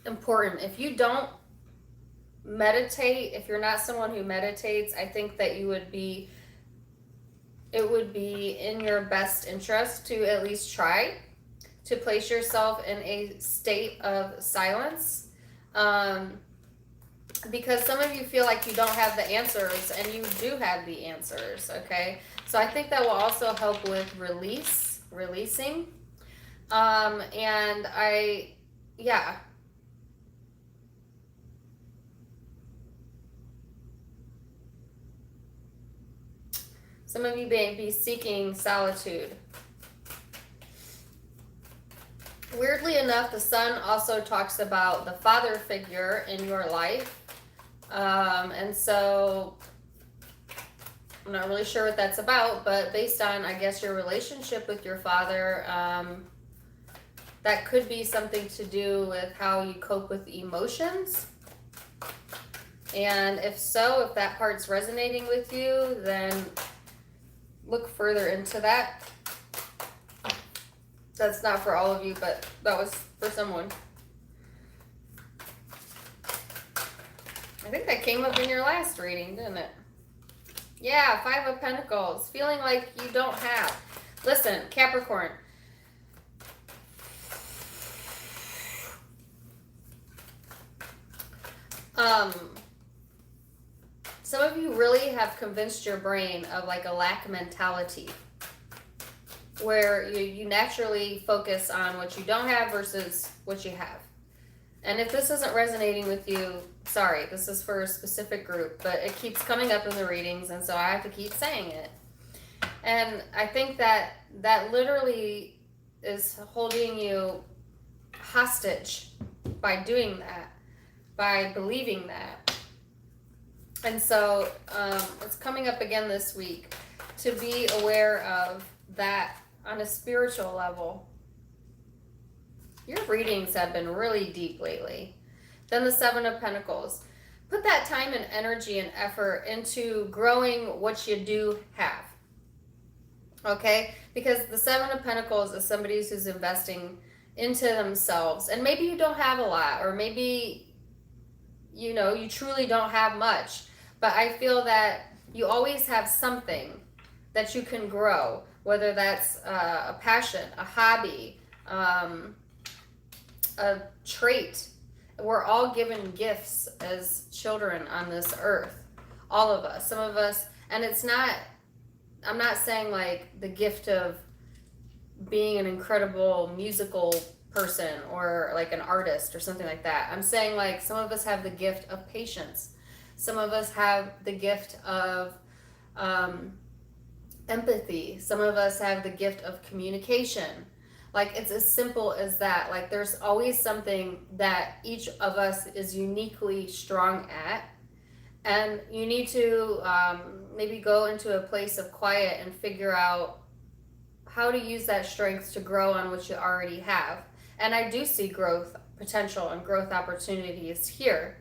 important. If you don't meditate, if you're not someone who meditates, I think that it would be in your best interest to at least try to place yourself in a state of silence, because some of you feel like you don't have the answers, and you do have the answers, okay? So I think that will also help with releasing, and yeah. Some of you may be seeking solitude. Weirdly enough, the sun also talks about the father figure in your life. And so I'm not really sure what that's about, but based on, I guess, your relationship with your father, that could be something to do with how you cope with emotions. And if so, if that part's resonating with you, then look further into that. That's not for all of you, but that was for someone. I think that came up in your last reading, didn't it? Yeah, Five of Pentacles. Feeling like you don't have. Listen, Capricorn. Some of you really have convinced your brain of like a lack mentality, where you naturally focus on what you don't have versus what you have. And if this isn't resonating with you, sorry, this is for a specific group, but it keeps coming up in the readings, and so I have to keep saying it. And I think that literally is holding you hostage by doing that, by believing that. And so it's coming up again this week to be aware of that on a spiritual level. Your readings have been really deep lately. Then the Seven of Pentacles. Put that time and energy and effort into growing what you do have. Okay? Because the Seven of Pentacles is somebody who's investing into themselves. And maybe you don't have a lot, or maybe, you know, you truly don't have much. But I feel that you always have something that you can grow, whether that's a passion, a hobby, a trait. We're all given gifts as children on this earth. All of us. Some of us, and it's not, I'm not saying like the gift of being an incredible musical person or like an artist or something like that. I'm saying like some of us have the gift of patience. Some of us have the gift of empathy. Some of us have the gift of communication. Like, it's as simple as that. Like, there's always something that each of us is uniquely strong at. And you need to maybe go into a place of quiet and figure out how to use that strength to grow on what you already have. And I do see growth potential and growth opportunities here.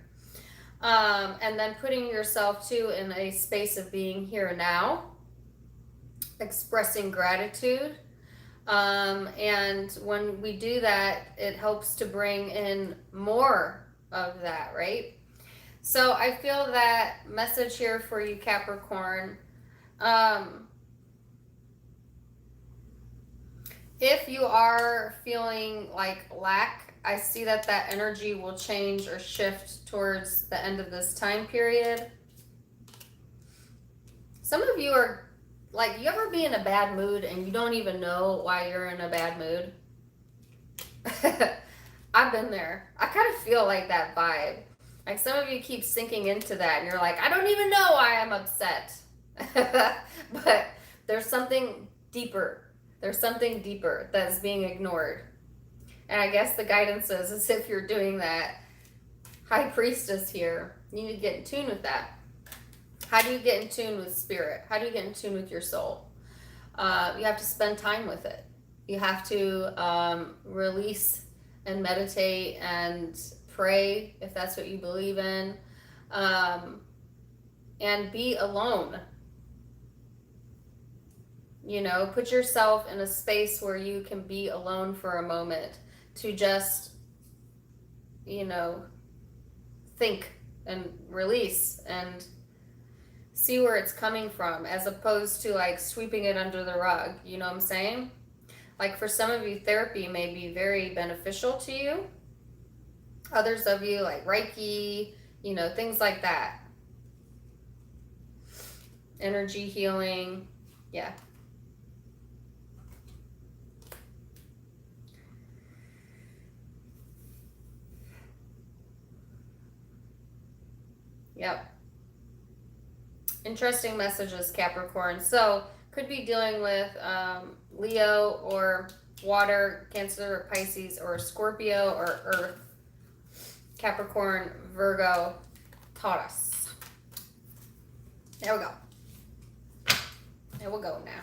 And then putting yourself too in a space of being here now, expressing gratitude. And when we do that, it helps to bring in more of that, right? So I feel that message here for you, Capricorn. If you are feeling like lack, I see that energy will change or shift towards the end of this time period. Some of you are like, you ever be in a bad mood and you don't even know why you're in a bad mood? I've been there. I kind of feel like that vibe. Like, some of you keep sinking into that and you're like, I don't even know why I'm upset. But there's something deeper. There's something deeper that's being ignored. And I guess the guidance is if you're doing that, High Priestess here, you need to get in tune with that. How do you get in tune with spirit? How do you get in tune with your soul? You have to spend time with it. You have to release and meditate and pray, if that's what you believe in, and be alone. You know, put yourself in a space where you can be alone for a moment to just, you know, think and release and see where it's coming from, as opposed to like sweeping it under the rug. You know what I'm saying? Like, for some of you, therapy may be very beneficial to you. Others of you, like Reiki, you know, things like that. Energy healing. Yeah. Yep. Interesting messages, Capricorn. So, could be dealing with Leo or water, Cancer, or Pisces, or Scorpio, or Earth, Capricorn, Virgo, Taurus. There we go. There we go now.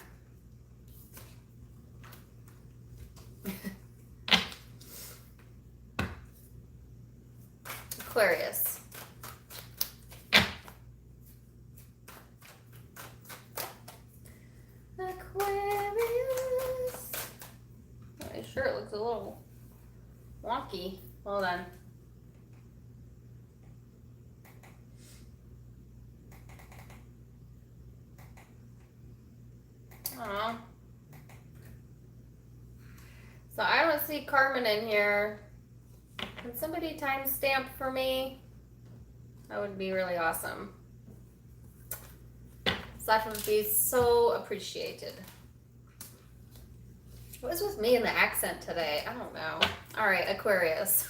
Aquarius. Aquarius. My shirt looks a little wonky. Hold on. Aww. So I don't see Carmen in here. Can somebody timestamp for me? That would be really awesome. That would be so appreciated. What is with me and the accent today? I don't know. All right, Aquarius.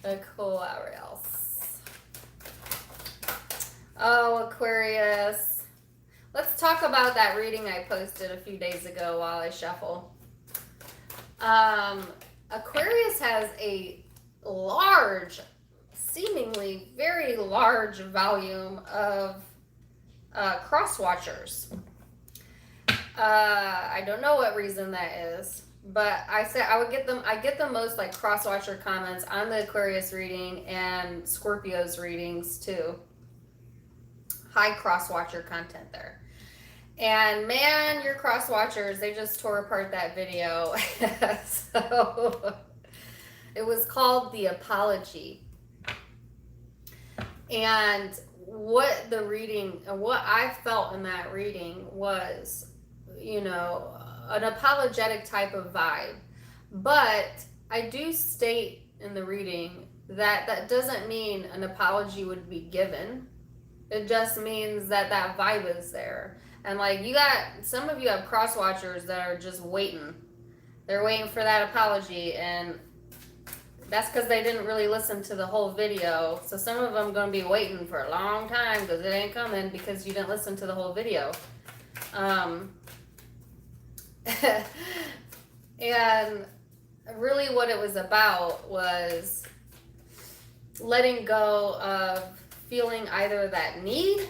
Aquarius. Oh, Aquarius. Let's talk about that reading I posted a few days ago while I shuffle. Aquarius has a large, seemingly very large volume of cross watchers. I don't know what reason that is, but I said I would get them. I get the most like cross watcher comments on the Aquarius reading and Scorpio's readings too. High cross watcher content there. And man, your cross watchers, they just tore apart that video. So it was called The Apology. And what the reading, what I felt in that reading was, you know, an apologetic type of vibe. But I do state in the reading that that doesn't mean an apology would be given. It just means that that vibe is there. And like you got, some of you have cross watchers that are just waiting. They're waiting for that apology, and that's because they didn't really listen to the whole video. So some of them going to be waiting for a long time because it ain't coming because you didn't listen to the whole video. And really what it was about was letting go of feeling either that need,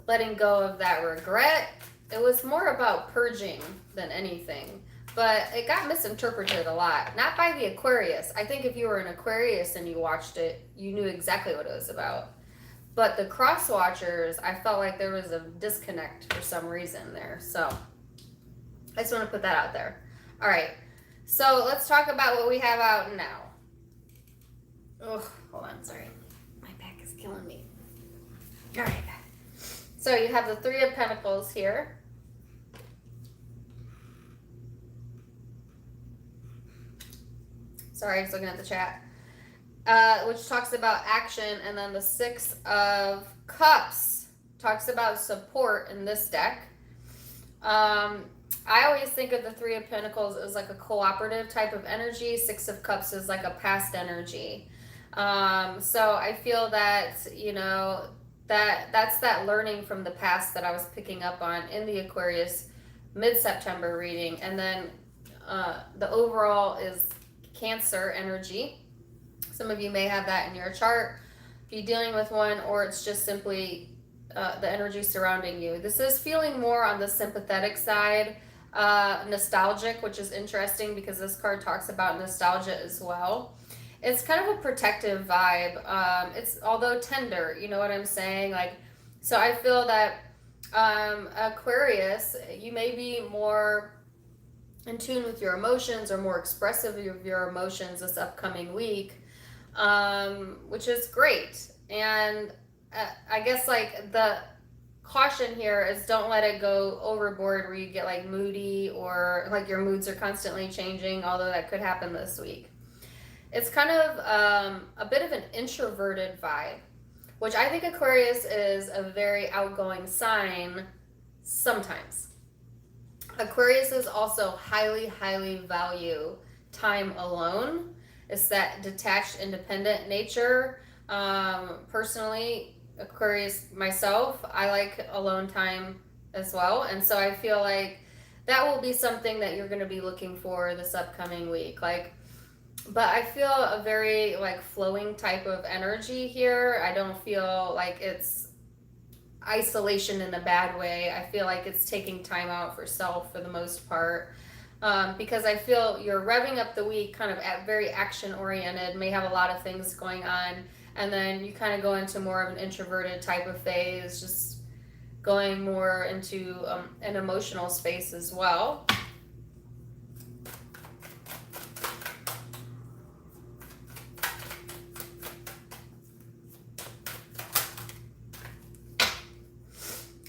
letting go of that regret. It was more about purging than anything. But it got misinterpreted a lot. Not by the Aquarius. I think if you were an Aquarius and you watched it, you knew exactly what it was about. But the cross watchers, I felt like there was a disconnect for some reason there. So I just want to put that out there. All right. So let's talk about what we have out now. Oh, hold on. Sorry. My back is killing me. All right. So you have the Three of Pentacles here. Sorry, I was looking at the chat. Which talks about action. And then the Six of Cups talks about support in this deck. I always think of the Three of Pentacles as like a cooperative type of energy. Six of Cups is like a past energy. So I feel that, you know, that's that learning from the past that I was picking up on in the Aquarius mid-September reading. And then the overall is Cancer energy. Some of you may have that in your chart, be dealing with one, or it's just simply the energy surrounding you. This is feeling more on the sympathetic side, nostalgic, which is interesting because this card talks about nostalgia as well. It's kind of a protective vibe. It's although tender, you know what I'm saying? Like, so I feel that Aquarius, you may be more in tune with your emotions or more expressive of your emotions this upcoming week, which is great. And I guess like the caution here is don't let it go overboard where you get like moody or like your moods are constantly changing, although that could happen this week. It's kind of a bit of an introverted vibe, which I think Aquarius is a very outgoing sign sometimes. Aquarius is also highly, highly value time alone. It's that detached, independent nature, Personally, Aquarius, myself, I like alone time as well. And so I feel like that will be something that you're going to be looking for this upcoming week. Like, but I feel a very like flowing type of energy here. I don't feel like it's isolation in a bad way. I feel like it's taking time out for self for the most part. Because I feel you're revving up the week kind of at very action oriented, may have a lot of things going on, and then you kind of go into more of an introverted type of phase, just going more into an emotional space as well.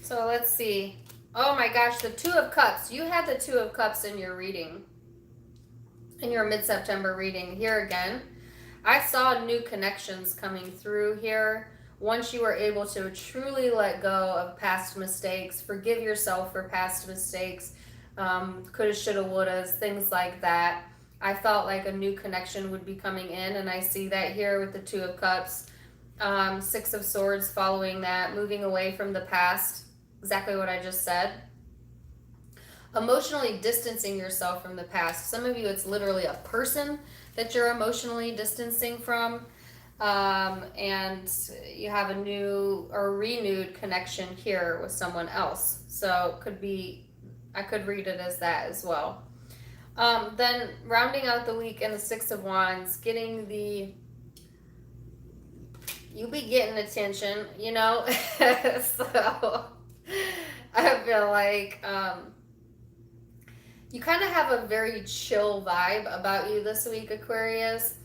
So let's see. Oh my gosh, the Two of Cups. You had the Two of Cups in your reading, in your mid-September reading. Here again, I saw new connections coming through here. Once you were able to truly let go of past mistakes, forgive yourself for past mistakes, coulda, shoulda, wouldas, things like that. I felt like a new connection would be coming in, and I see that here with the Two of Cups. Six of Swords following that, moving away from the past. Exactly what I just said. Emotionally distancing yourself from the past. Some of you, it's literally a person that you're emotionally distancing from. And you have a new or renewed connection here with someone else. So it could be, I could read it as that as well. Then rounding out the week in the Six of Wands, getting the, you be getting attention, you know. So I feel like you kind of have a very chill vibe about you this week, Aquarius.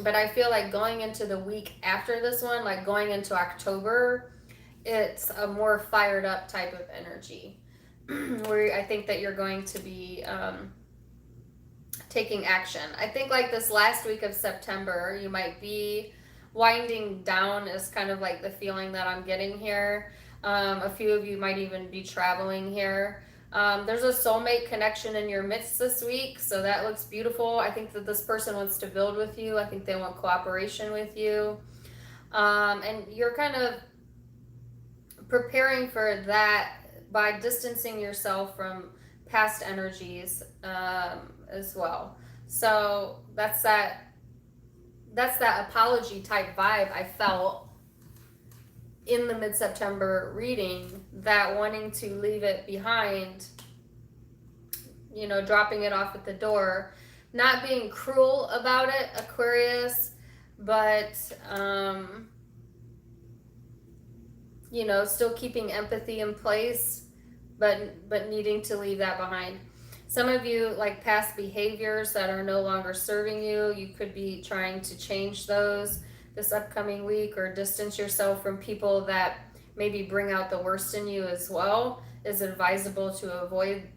But I feel like going into the week after this one, like going into October, it's a more fired up type of energy where I think that you're going to be taking action. I think like this last week of September, you might be winding down is kind of like the feeling that I'm getting here. A few of you might even be traveling here. There's a soulmate connection in your midst this week, so that looks beautiful. I think that this person wants to build with you. I think they want cooperation with you. And you're kind of preparing for that by distancing yourself from past energies as well. So that's that apology type vibe I felt in the mid-September reading, that wanting to leave it behind, you know, dropping it off at the door, not being cruel about it, Aquarius, but you know, still keeping empathy in place, but needing to leave that behind. Some of you, like past behaviors that are no longer serving you, you could be trying to change those this upcoming week, or distance yourself from people that maybe bring out the worst in you as well. Is advisable to avoid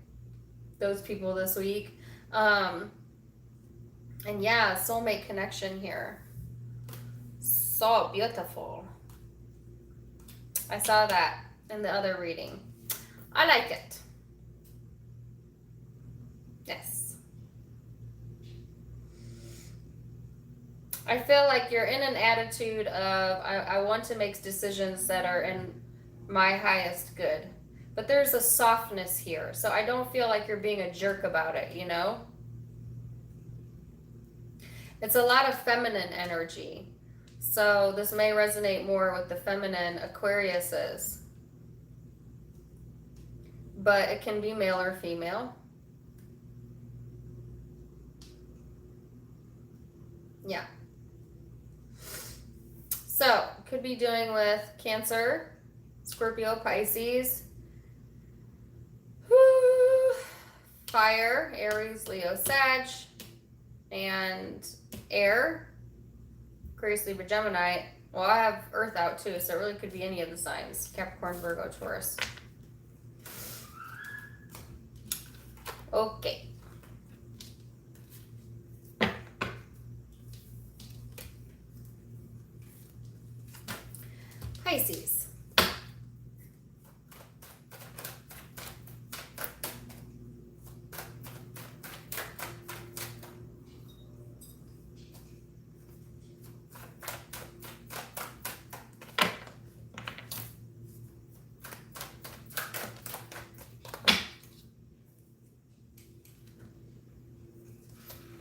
those people this week. And yeah, soulmate connection here. So beautiful. I saw that in the other reading. I like it. Yes. I feel like you're in an attitude of, I want to make decisions that are in my highest good. But there's a softness here. So I don't feel like you're being a jerk about it, you know? It's a lot of feminine energy. So this may resonate more with the feminine Aquariuses. But it can be male or female. Yeah. So, could be dealing with Cancer, Scorpio, Pisces, Fire, Aries, Leo, Sag, and Air, Aquarius, Libra, Gemini. Well, I have Earth out too, so it really could be any of the signs. Capricorn, Virgo, Taurus. Okay. Pisces.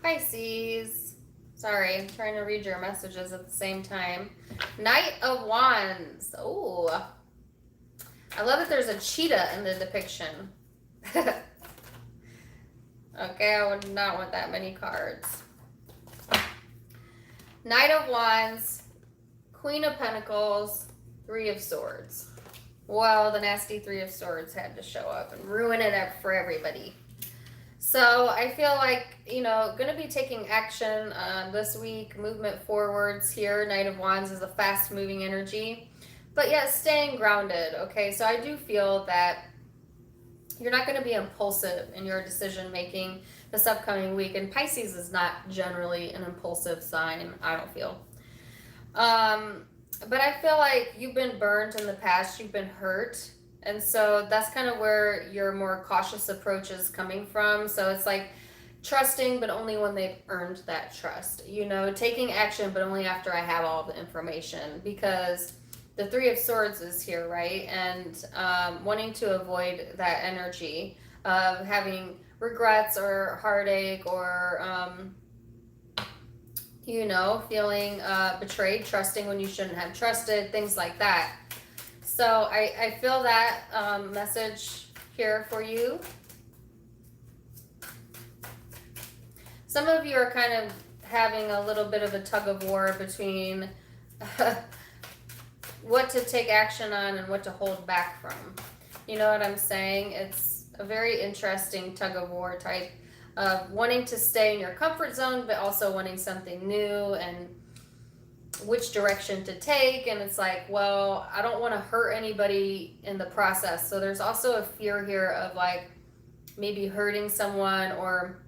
Pisces. Sorry, I'm trying to read your messages at the same time. Knight of Wands. Oh, I love that there's a cheetah in the depiction. Okay, I would not want that many cards. Knight of Wands, Queen of Pentacles, Three of Swords. Well, the nasty Three of Swords had to show up and ruin it up for everybody. So I feel like, you know, going to be taking action this week, movement forwards here. Knight of Wands is a fast moving energy, but yet staying grounded. Okay, so I do feel that you're not going to be impulsive in your decision making this upcoming week. And Pisces is not generally an impulsive sign, I don't feel. But I feel like you've been burned in the past, you've been hurt. And so that's kind of where your more cautious approach is coming from. So it's like trusting, but only when they've earned that trust. You know, taking action, but only after I have all the information. Because the Three of Swords is here, right? And wanting to avoid that energy of having regrets or heartache or, you know, feeling betrayed, trusting when you shouldn't have trusted, things like that. So I feel that message here for you. Some of you are kind of having a little bit of a tug of war between what to take action on and what to hold back from. You know what I'm saying? It's a very interesting tug of war type of wanting to stay in your comfort zone, but also wanting something new and which direction to take. And it's like, well, I don't want to hurt anybody in the process. So there's also a fear here of like maybe hurting someone or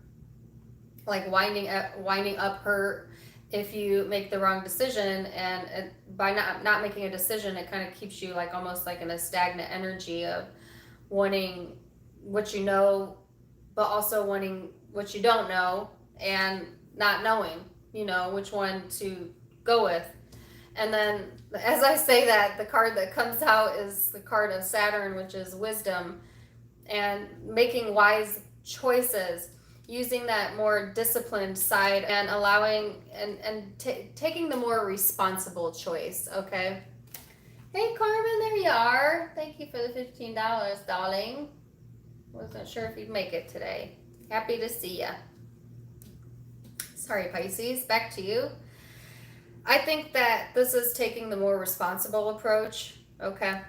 like winding up hurt if you make the wrong decision. And by not making a decision, it kind of keeps you like almost like in a stagnant energy of wanting what you know, but also wanting what you don't know and not knowing, you know, which one to go with. And then as I say that, the card that comes out is the card of Saturn, which is wisdom and making wise choices, using that more disciplined side and allowing and taking the more responsible choice. Okay. Hey Carmen, there you are. Thank you for the $15, darling. Wasn't sure if you'd make it today. Happy to see ya. Sorry, Pisces, back to you. I think that this is taking the more responsible approach, okay?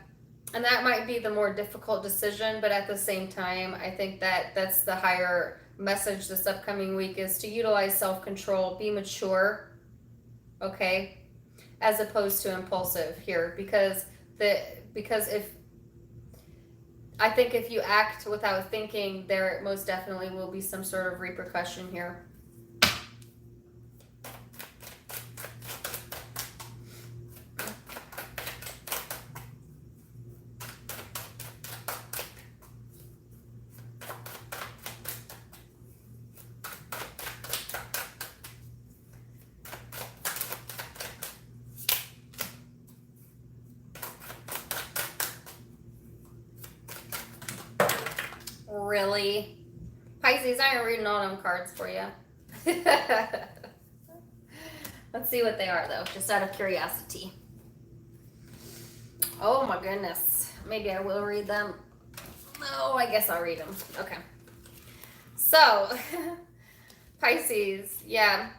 And that might be the more difficult decision, but at the same time, I think that that's the higher message this upcoming week is to utilize self-control, be mature, okay? As opposed to impulsive here, because if I think if you act without thinking, there most definitely will be some sort of repercussion here. Really? Pisces, I ain't reading all them cards for you. Let's see what they are, though, just out of curiosity. Oh, my goodness. Maybe I will read them. No, I guess I'll read them. Okay. So, Pisces, yeah.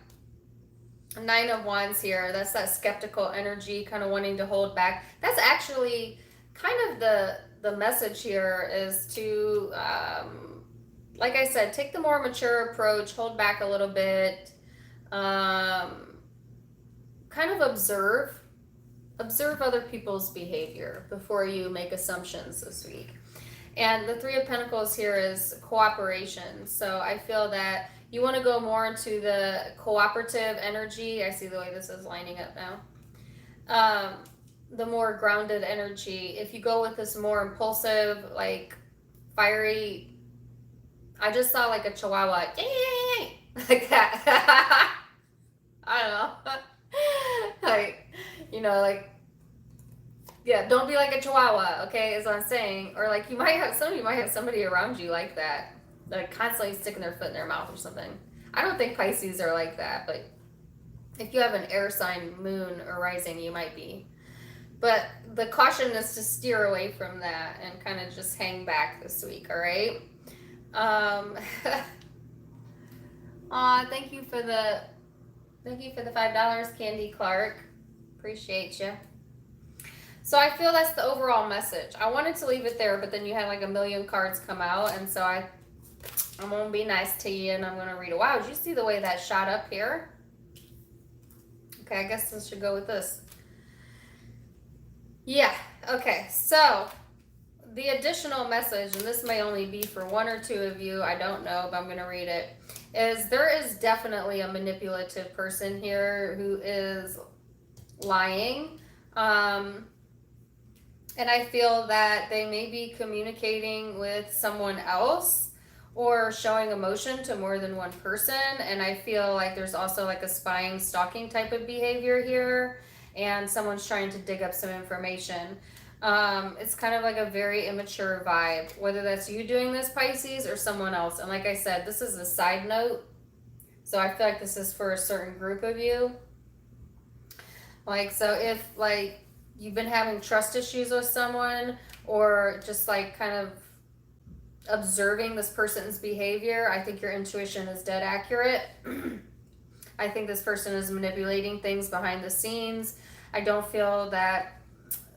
Nine of Wands here. That's that skeptical energy, kind of wanting to hold back. That's actually kind of the message here is to, like I said, take the more mature approach, hold back a little bit, kind of observe other people's behavior before you make assumptions this week. And the Three of Pentacles here is cooperation. So I feel that you want to go more into the cooperative energy. I see the way this is lining up now. The more grounded energy. If you go with this more impulsive, like fiery, I just saw like a chihuahua, like that. I don't know. Like, you know, like, yeah, don't be like a chihuahua, okay, is what I'm saying. Or like you might have somebody around you like that, like constantly sticking their foot in their mouth or something. I don't think Pisces are like that, but if you have an air sign, moon, or rising, you might be. But the caution is to steer away from that and kind of just hang back this week, all right? Thank you for the $5, Candy Clark. Appreciate you. So I feel that's the overall message. I wanted to leave it there, but then you had like a million cards come out, and so I'm gonna be nice to you, and I'm gonna read it. Wow, did you see the way that shot up here? Okay, I guess this should go with this. Yeah, okay, so the additional message, and this may only be for one or two of you, I don't know, but I'm gonna read it, is there is definitely a manipulative person here who is lying. And I feel that they may be communicating with someone else or showing emotion to more than one person. And I feel like there's also like a spying, stalking type of behavior here. And someone's trying to dig up some information. It's kind of like a very immature vibe, whether that's you doing this, Pisces, or someone else. And like I said, this is a side note. So I feel like this is for a certain group of you. Like, so if like you've been having trust issues with someone, or just like kind of observing this person's behavior, I think your intuition is dead accurate. I think this person is manipulating things behind the scenes. I don't feel that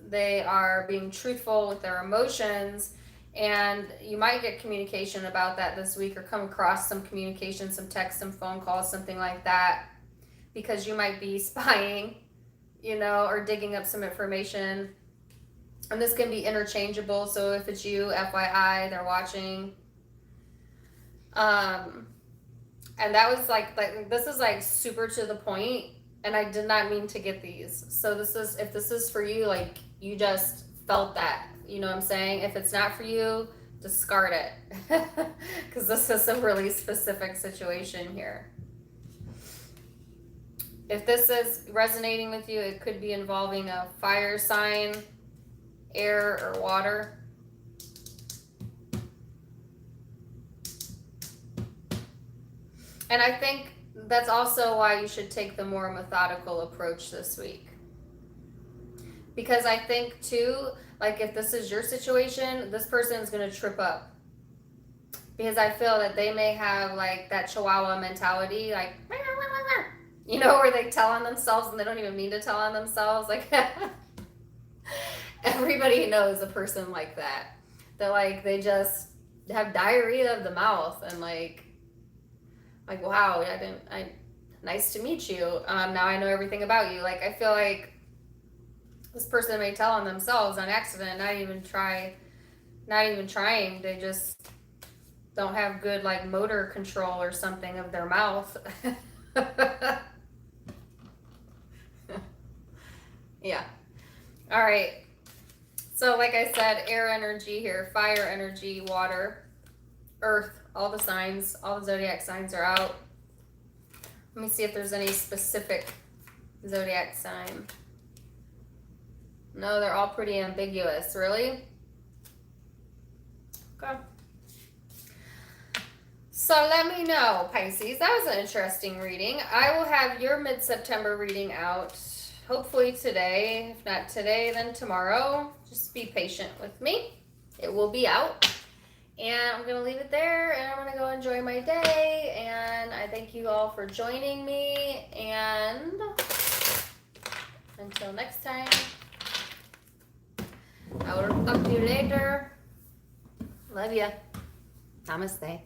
they are being truthful with their emotions, and you might get communication about that this week, or come across some communication, some text, some phone calls, something like that, because you might be spying, you know, or digging up some information. And this can be interchangeable, so if it's you, FYI, they're watching. And that was like this is like super to the point, and I did not mean to get these. So this is, if this is for you, like you just felt that, you know what I'm saying? If it's not for you, discard it, because this is a really specific situation here. If this is resonating with you, it could be involving a fire sign, air, or water. And I think that's also why you should take the more methodical approach this week. Because I think too, like if this is your situation, this person is going to trip up. Because I feel that they may have like that Chihuahua mentality, like, you know, where they tell on themselves and they don't even mean to tell on themselves. Like everybody knows a person like that. That like they just have diarrhea of the mouth, and like wow, nice to meet you. Now I know everything about you. Like I feel like this person may tell on themselves on accident, not even trying. They just don't have good like motor control or something of their mouth. Yeah. All right. So like I said, air energy here, fire energy, water, earth, all the signs, all the zodiac signs are out. Let me see if there's any specific zodiac sign. No, they're all pretty ambiguous. Really? Okay. So let me know, Pisces. That was an interesting reading. I will have your mid-September reading out hopefully today. If not today, then tomorrow. Just be patient with me. It will be out. And I'm going to leave it there, and I'm going to go enjoy my day. And I thank you all for joining me. And until next time, I will talk to you later. Love ya. Namaste.